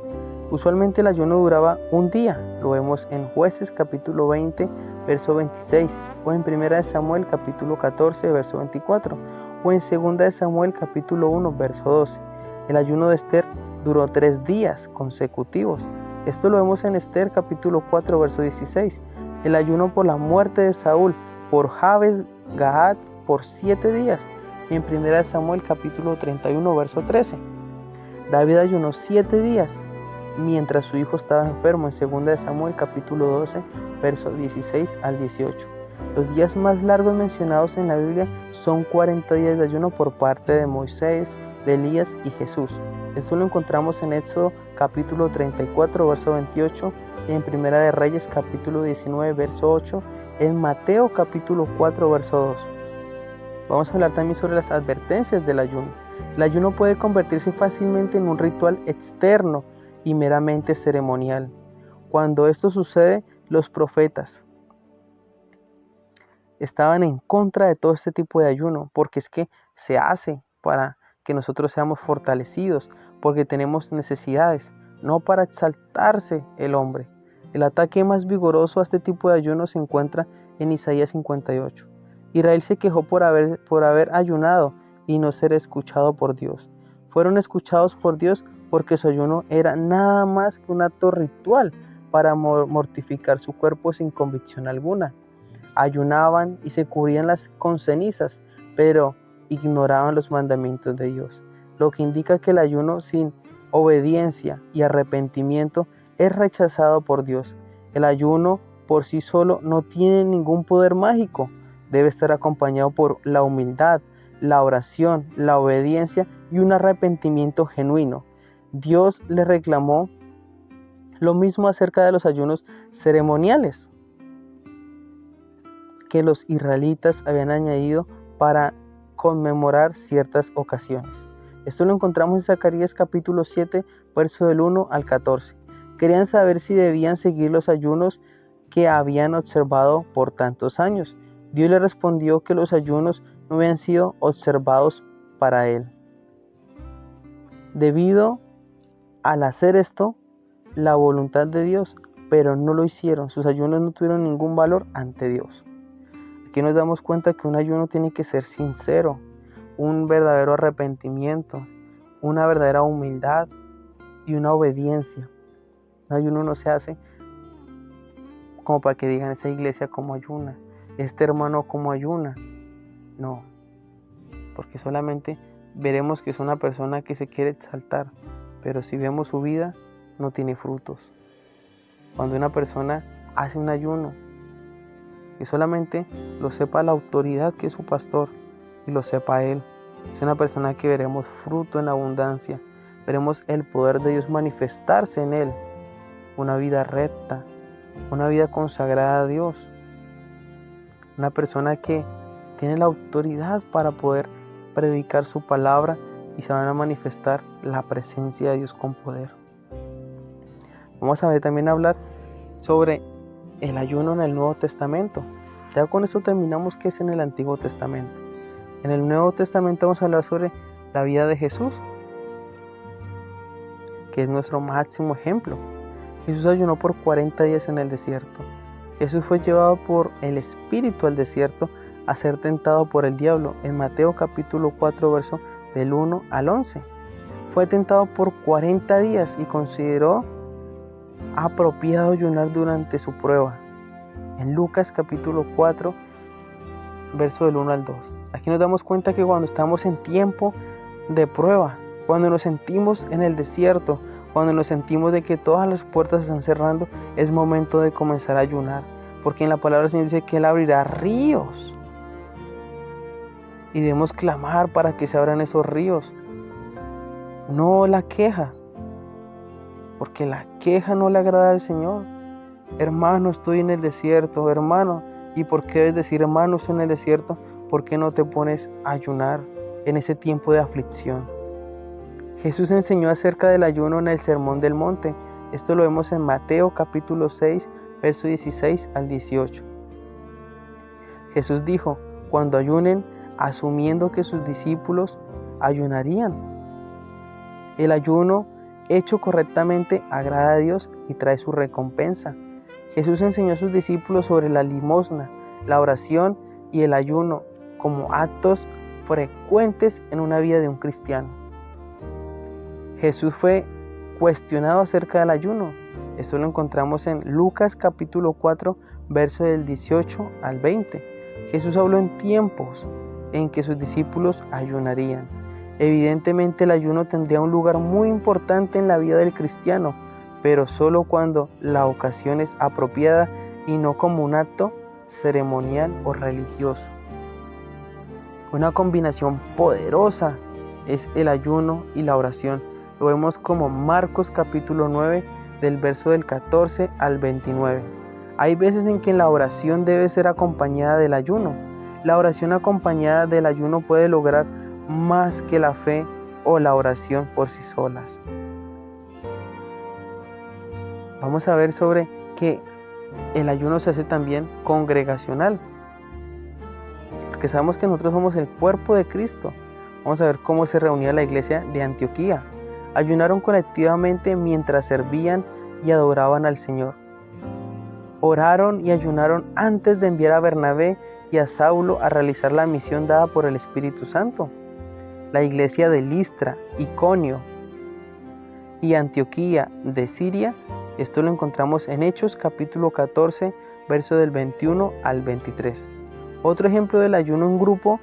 Usualmente el ayuno duraba un día. Lo vemos en Jueces capítulo 20, verso 26, o en Primera de Samuel capítulo 14, verso 24, o en Segunda de Samuel capítulo 1, verso 12. El ayuno de Esther duró 3 días consecutivos. Esto lo vemos en Esther capítulo 4, verso 16. El ayuno por la muerte de Saúl por Jabes Galad por 7 días. Y en Primera de Samuel capítulo 31, verso 13. David ayunó 7 días mientras su hijo estaba enfermo, en Segunda de Samuel capítulo 12, versos 16 al 18. Los días más largos mencionados en la Biblia son 40 días de ayuno por parte de Moisés, de Elías y Jesús. Esto lo encontramos en Éxodo capítulo 34, verso 28, en Primera de Reyes capítulo 19, verso 8, en Mateo capítulo 4, verso 2. Vamos a hablar también sobre las advertencias del ayuno. El ayuno puede convertirse fácilmente en un ritual externo y meramente ceremonial. Cuando esto sucede, los profetas estaban en contra de todo este tipo de ayuno, porque es que se hace para que nosotros seamos fortalecidos, porque tenemos necesidades, no para exaltarse el hombre. El ataque más vigoroso a este tipo de ayuno se encuentra en Isaías 58. Israel se quejó por haber ayunado y no ser escuchado por Dios. Fueron escuchados por Dios porque su ayuno era nada más que un acto ritual para mortificar su cuerpo sin convicción alguna. Ayunaban y se cubrían con cenizas, pero ignoraban los mandamientos de Dios, lo que indica que el ayuno sin obediencia y arrepentimiento es rechazado por Dios. El ayuno por sí solo no tiene ningún poder mágico, debe estar acompañado por la humildad, la oración, la obediencia y un arrepentimiento genuino. Dios le reclamó lo mismo acerca de los ayunos ceremoniales que los israelitas habían añadido para conmemorar ciertas ocasiones. Esto lo encontramos en Zacarías capítulo 7, verso del 1 al 14. Querían saber si debían seguir los ayunos que habían observado por tantos años. Dios le respondió que los ayunos no habían sido observados para él. Debido al hacer esto, la voluntad de Dios, pero no lo hicieron. Sus ayunos no tuvieron ningún valor ante Dios. Aquí nos damos cuenta que un ayuno tiene que ser sincero, un verdadero arrepentimiento, una verdadera humildad y una obediencia. Un ayuno no se hace como para que digan esa iglesia como ayuna, este hermano como ayuna. No, porque solamente veremos que es una persona que se quiere exaltar, pero si vemos su vida, no tiene frutos. Cuando una persona hace un ayuno, que solamente lo sepa la autoridad que es su pastor y lo sepa él, es una persona que veremos fruto en abundancia, veremos el poder de Dios manifestarse en él, una vida recta, una vida consagrada a Dios, una persona que tiene la autoridad para poder predicar su palabra y se van a manifestar la presencia de Dios con poder. Vamos a ver también hablar sobre el ayuno en el Nuevo Testamento. Ya con eso terminamos qué es en el Antiguo Testamento. En el Nuevo Testamento vamos a hablar sobre la vida de Jesús, que es nuestro máximo ejemplo. Jesús ayunó por 40 días en el desierto. Jesús fue llevado por el Espíritu al desierto a ser tentado por el diablo. En Mateo capítulo 4, verso del 1 al 11. Fue tentado por 40 días y consideró apropiado ayunar durante su prueba. En Lucas capítulo 4, verso del 1 al 2. Aquí nos damos cuenta que cuando estamos en tiempo de prueba, cuando nos sentimos en el desierto, cuando nos sentimos de que todas las puertas se están cerrando, es momento de comenzar a ayunar. Porque en la palabra del Señor dice que Él abrirá ríos. Y debemos clamar para que se abran esos ríos. No la queja. Porque la queja no le agrada al Señor. Hermano, estoy en el desierto, hermano. ¿Y por qué debes decir, hermano, estoy en el desierto? ¿Por qué no te pones a ayunar en ese tiempo de aflicción? Jesús enseñó acerca del ayuno en el Sermón del Monte. Esto lo vemos en Mateo capítulo 6, verso 16 al 18. Jesús dijo, cuando ayunen, asumiendo que sus discípulos ayunarían. El ayuno hecho correctamente agrada a Dios y trae su recompensa. Jesús enseñó a sus discípulos sobre la limosna, la oración y el ayuno como actos frecuentes en una vida de un cristiano. Jesús fue cuestionado acerca del ayuno. Esto lo encontramos en Lucas capítulo 4, verso del 18 al 20. Jesús habló en tiempos en que sus discípulos ayunarían. Evidentemente el ayuno tendría un lugar muy importante en la vida del cristiano, pero solo cuando la ocasión es apropiada y no como un acto ceremonial o religioso. Una combinación poderosa es el ayuno y la oración. Lo vemos como Marcos capítulo 9 del verso del 14 al 29. Hay veces en que la oración debe ser acompañada del ayuno. La oración acompañada del ayuno puede lograr más que la fe o la oración por sí solas. Vamos a ver sobre que el ayuno se hace también congregacional, porque sabemos que nosotros somos el cuerpo de Cristo. Vamos a ver cómo se reunía la iglesia de Antioquía. Ayunaron colectivamente mientras servían y adoraban al Señor. Oraron y ayunaron antes de enviar a Bernabé y a Saulo a realizar la misión dada por el Espíritu Santo. La iglesia de Listra, Iconio y Antioquía de Siria, esto lo encontramos en Hechos capítulo 14, verso del 21 al 23. Otro ejemplo del ayuno en grupo,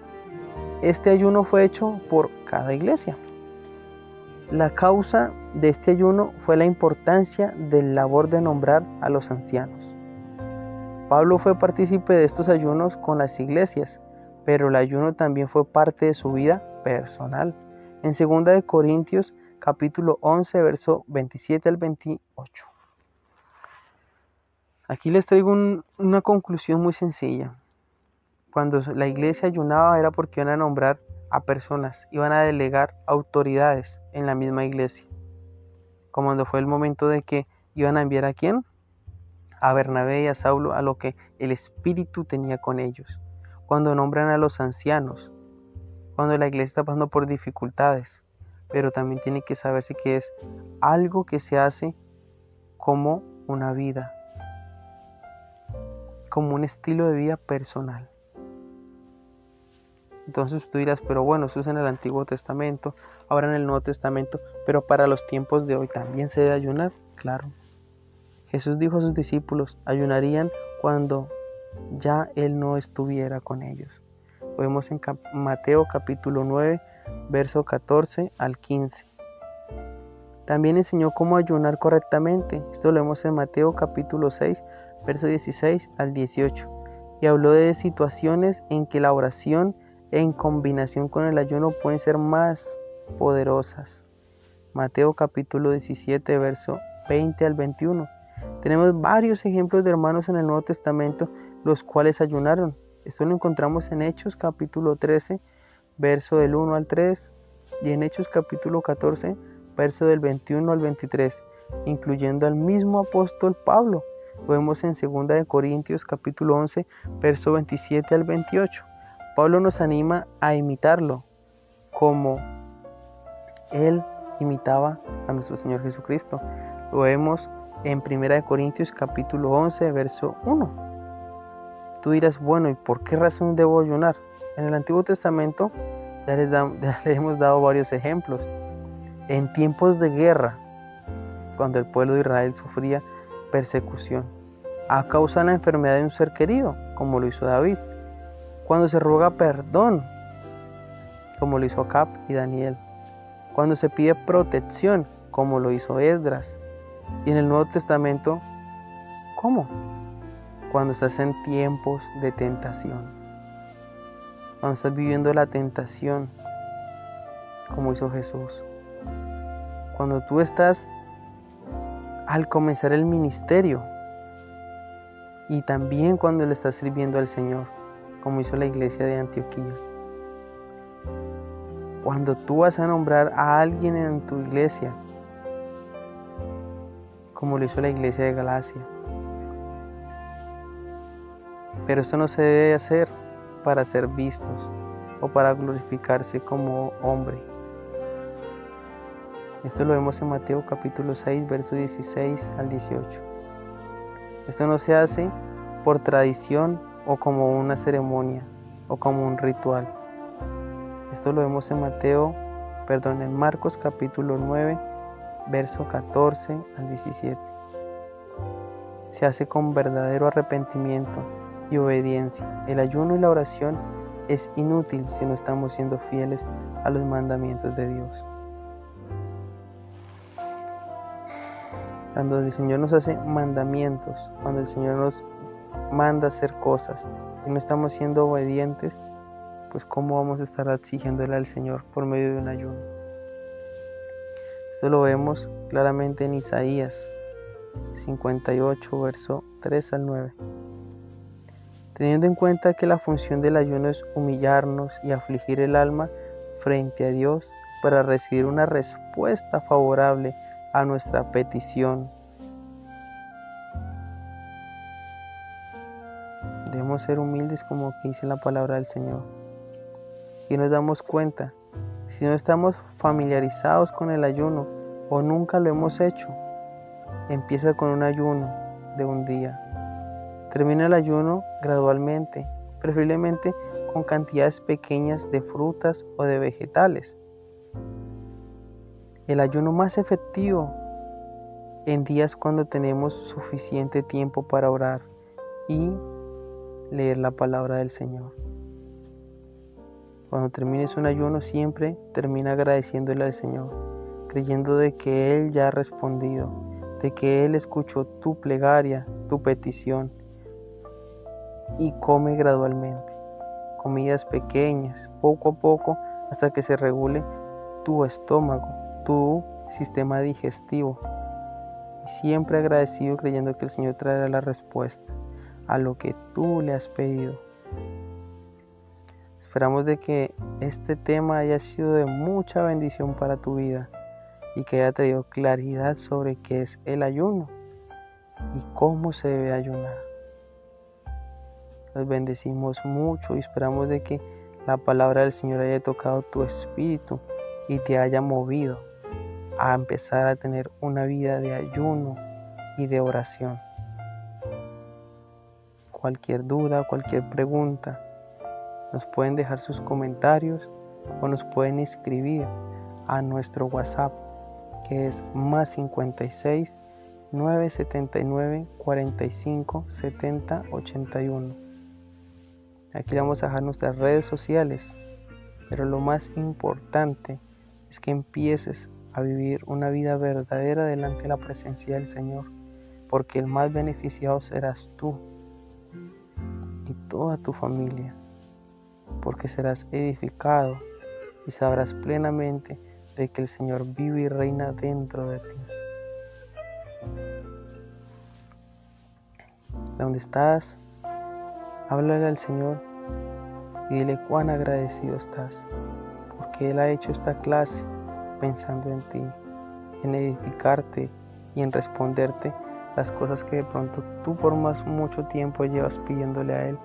este ayuno fue hecho por cada iglesia. La causa de este ayuno fue la importancia del labor de nombrar a los ancianos. Pablo fue partícipe de estos ayunos con las iglesias, pero el ayuno también fue parte de su vida personal. En 2 Corintios capítulo 11, verso 27 al 28. Aquí les traigo una conclusión muy sencilla. Cuando la iglesia ayunaba era porque iban a nombrar a personas, iban a delegar autoridades en la misma iglesia. Como cuando fue el momento de que iban a enviar ¿a quién? A Bernabé y a Saulo, a lo que el Espíritu tenía con ellos. Cuando nombran a los ancianos, cuando la iglesia está pasando por dificultades, pero también tiene que saberse que es algo que se hace como una vida, como un estilo de vida personal. Entonces tú dirás, pero bueno, eso es en el Antiguo Testamento, ahora en el Nuevo Testamento, pero para los tiempos de hoy también se debe ayunar, claro. Jesús dijo a sus discípulos, ayunarían cuando ya Él no estuviera con ellos. Lo vemos en Mateo capítulo 9, verso 14 al 15. También enseñó cómo ayunar correctamente. Esto lo vemos en Mateo capítulo 6, verso 16 al 18. Y habló de situaciones en que la oración en combinación con el ayuno pueden ser más poderosas. Mateo capítulo 17, verso 20 al 21. Tenemos varios ejemplos de hermanos en el Nuevo Testamento, los cuales ayunaron. Esto lo encontramos en Hechos capítulo 13, verso del 1 al 3, y en Hechos capítulo 14, verso del 21 al 23, incluyendo al mismo apóstol Pablo. Lo vemos en 2 Corintios capítulo 11, verso 27 al 28. Pablo nos anima a imitarlo como él imitaba a nuestro Señor Jesucristo. Lo vemos en 1 Corintios capítulo 11, verso 1. Tú dirás, bueno, ¿y por qué razón debo ayunar? En el Antiguo Testamento ya les hemos dado varios ejemplos. En tiempos de guerra, cuando el pueblo de Israel sufría persecución, a causa de la enfermedad de un ser querido, como lo hizo David. Cuando se ruega perdón, como lo hizo Acab y Daniel. Cuando se pide protección, como lo hizo Esdras. Y en el Nuevo Testamento, ¿cómo? Cuando estás en tiempos de tentación. Cuando estás viviendo la tentación, como hizo Jesús. Cuando tú estás al comenzar el ministerio. Y también cuando le estás sirviendo al Señor, como hizo la iglesia de Antioquía. Cuando tú vas a nombrar a alguien en tu iglesia, como lo hizo la iglesia de Galacia. Pero esto no se debe hacer para ser vistos o para glorificarse como hombre. Esto lo vemos en Mateo capítulo 6, versos 16 al 18. Esto no se hace por tradición o como una ceremonia o como un ritual. Esto lo vemos en Marcos capítulo 9, verso 14 al 17. Se hace con verdadero arrepentimiento y obediencia. El ayuno y la oración es inútil si no estamos siendo fieles a los mandamientos de Dios. Cuando el Señor nos hace mandamientos, cuando el Señor nos manda hacer cosas y no estamos siendo obedientes, pues ¿cómo vamos a estar exigiéndole al Señor por medio de un ayuno? Esto lo vemos claramente en Isaías 58, verso 3 al 9. Teniendo en cuenta que la función del ayuno es humillarnos y afligir el alma frente a Dios para recibir una respuesta favorable a nuestra petición. Debemos ser humildes como que dice la palabra del Señor. Y nos damos cuenta, si no estamos familiarizados con el ayuno o nunca lo hemos hecho, empieza con un ayuno de un día. Termina el ayuno gradualmente, preferiblemente con cantidades pequeñas de frutas o de vegetales. El ayuno más efectivo en días cuando tenemos suficiente tiempo para orar y leer la palabra del Señor. Cuando termines un ayuno, siempre termina agradeciéndole al Señor, creyendo de que Él ya ha respondido, de que Él escuchó tu plegaria, tu petición, y come gradualmente, comidas pequeñas, poco a poco, hasta que se regule tu estómago, tu sistema digestivo. Y siempre agradecido, creyendo que el Señor traerá la respuesta a lo que tú le has pedido. Esperamos de que este tema haya sido de mucha bendición para tu vida y que haya traído claridad sobre qué es el ayuno y cómo se debe ayunar. Los bendecimos mucho y esperamos de que la palabra del Señor haya tocado tu espíritu y te haya movido a empezar a tener una vida de ayuno y de oración. Cualquier duda, cualquier pregunta, nos pueden dejar sus comentarios o nos pueden escribir a nuestro WhatsApp, que es +56 979 45 70 81. Aquí le vamos a dejar nuestras redes sociales, pero lo más importante es que empieces a vivir una vida verdadera delante de la presencia del Señor, porque el más beneficiado serás tú y toda tu familia, porque serás edificado y sabrás plenamente de que el Señor vive y reina dentro de ti. Donde estás, háblale al Señor y dile cuán agradecido estás, porque Él ha hecho esta clase pensando en ti, en edificarte y en responderte las cosas que de pronto tú por mucho tiempo llevas pidiéndole a Él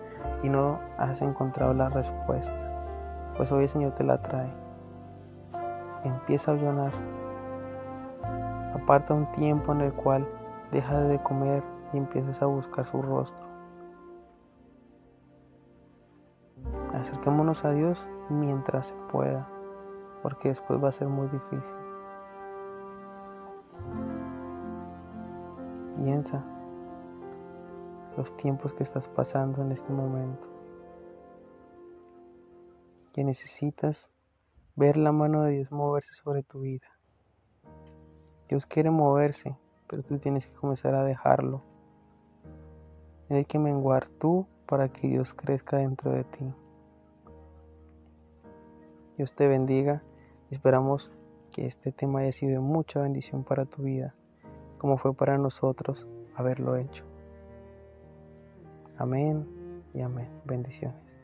y no has encontrado la respuesta. Pues hoy el Señor te la trae. Empieza a ayunar. Aparta un tiempo en el cual dejas de comer y empiezas a buscar su rostro. Acerquémonos a Dios mientras se pueda, porque después va a ser muy difícil. Piensa los tiempos que estás pasando en este momento, que necesitas ver la mano de Dios moverse sobre tu vida. Dios quiere moverse, pero tú tienes que comenzar a dejarlo. Tienes que menguar tú para que Dios crezca dentro de ti. Dios te bendiga. Esperamos que este tema haya sido de mucha bendición para tu vida, como fue para nosotros haberlo hecho. Amén y amén. Bendiciones.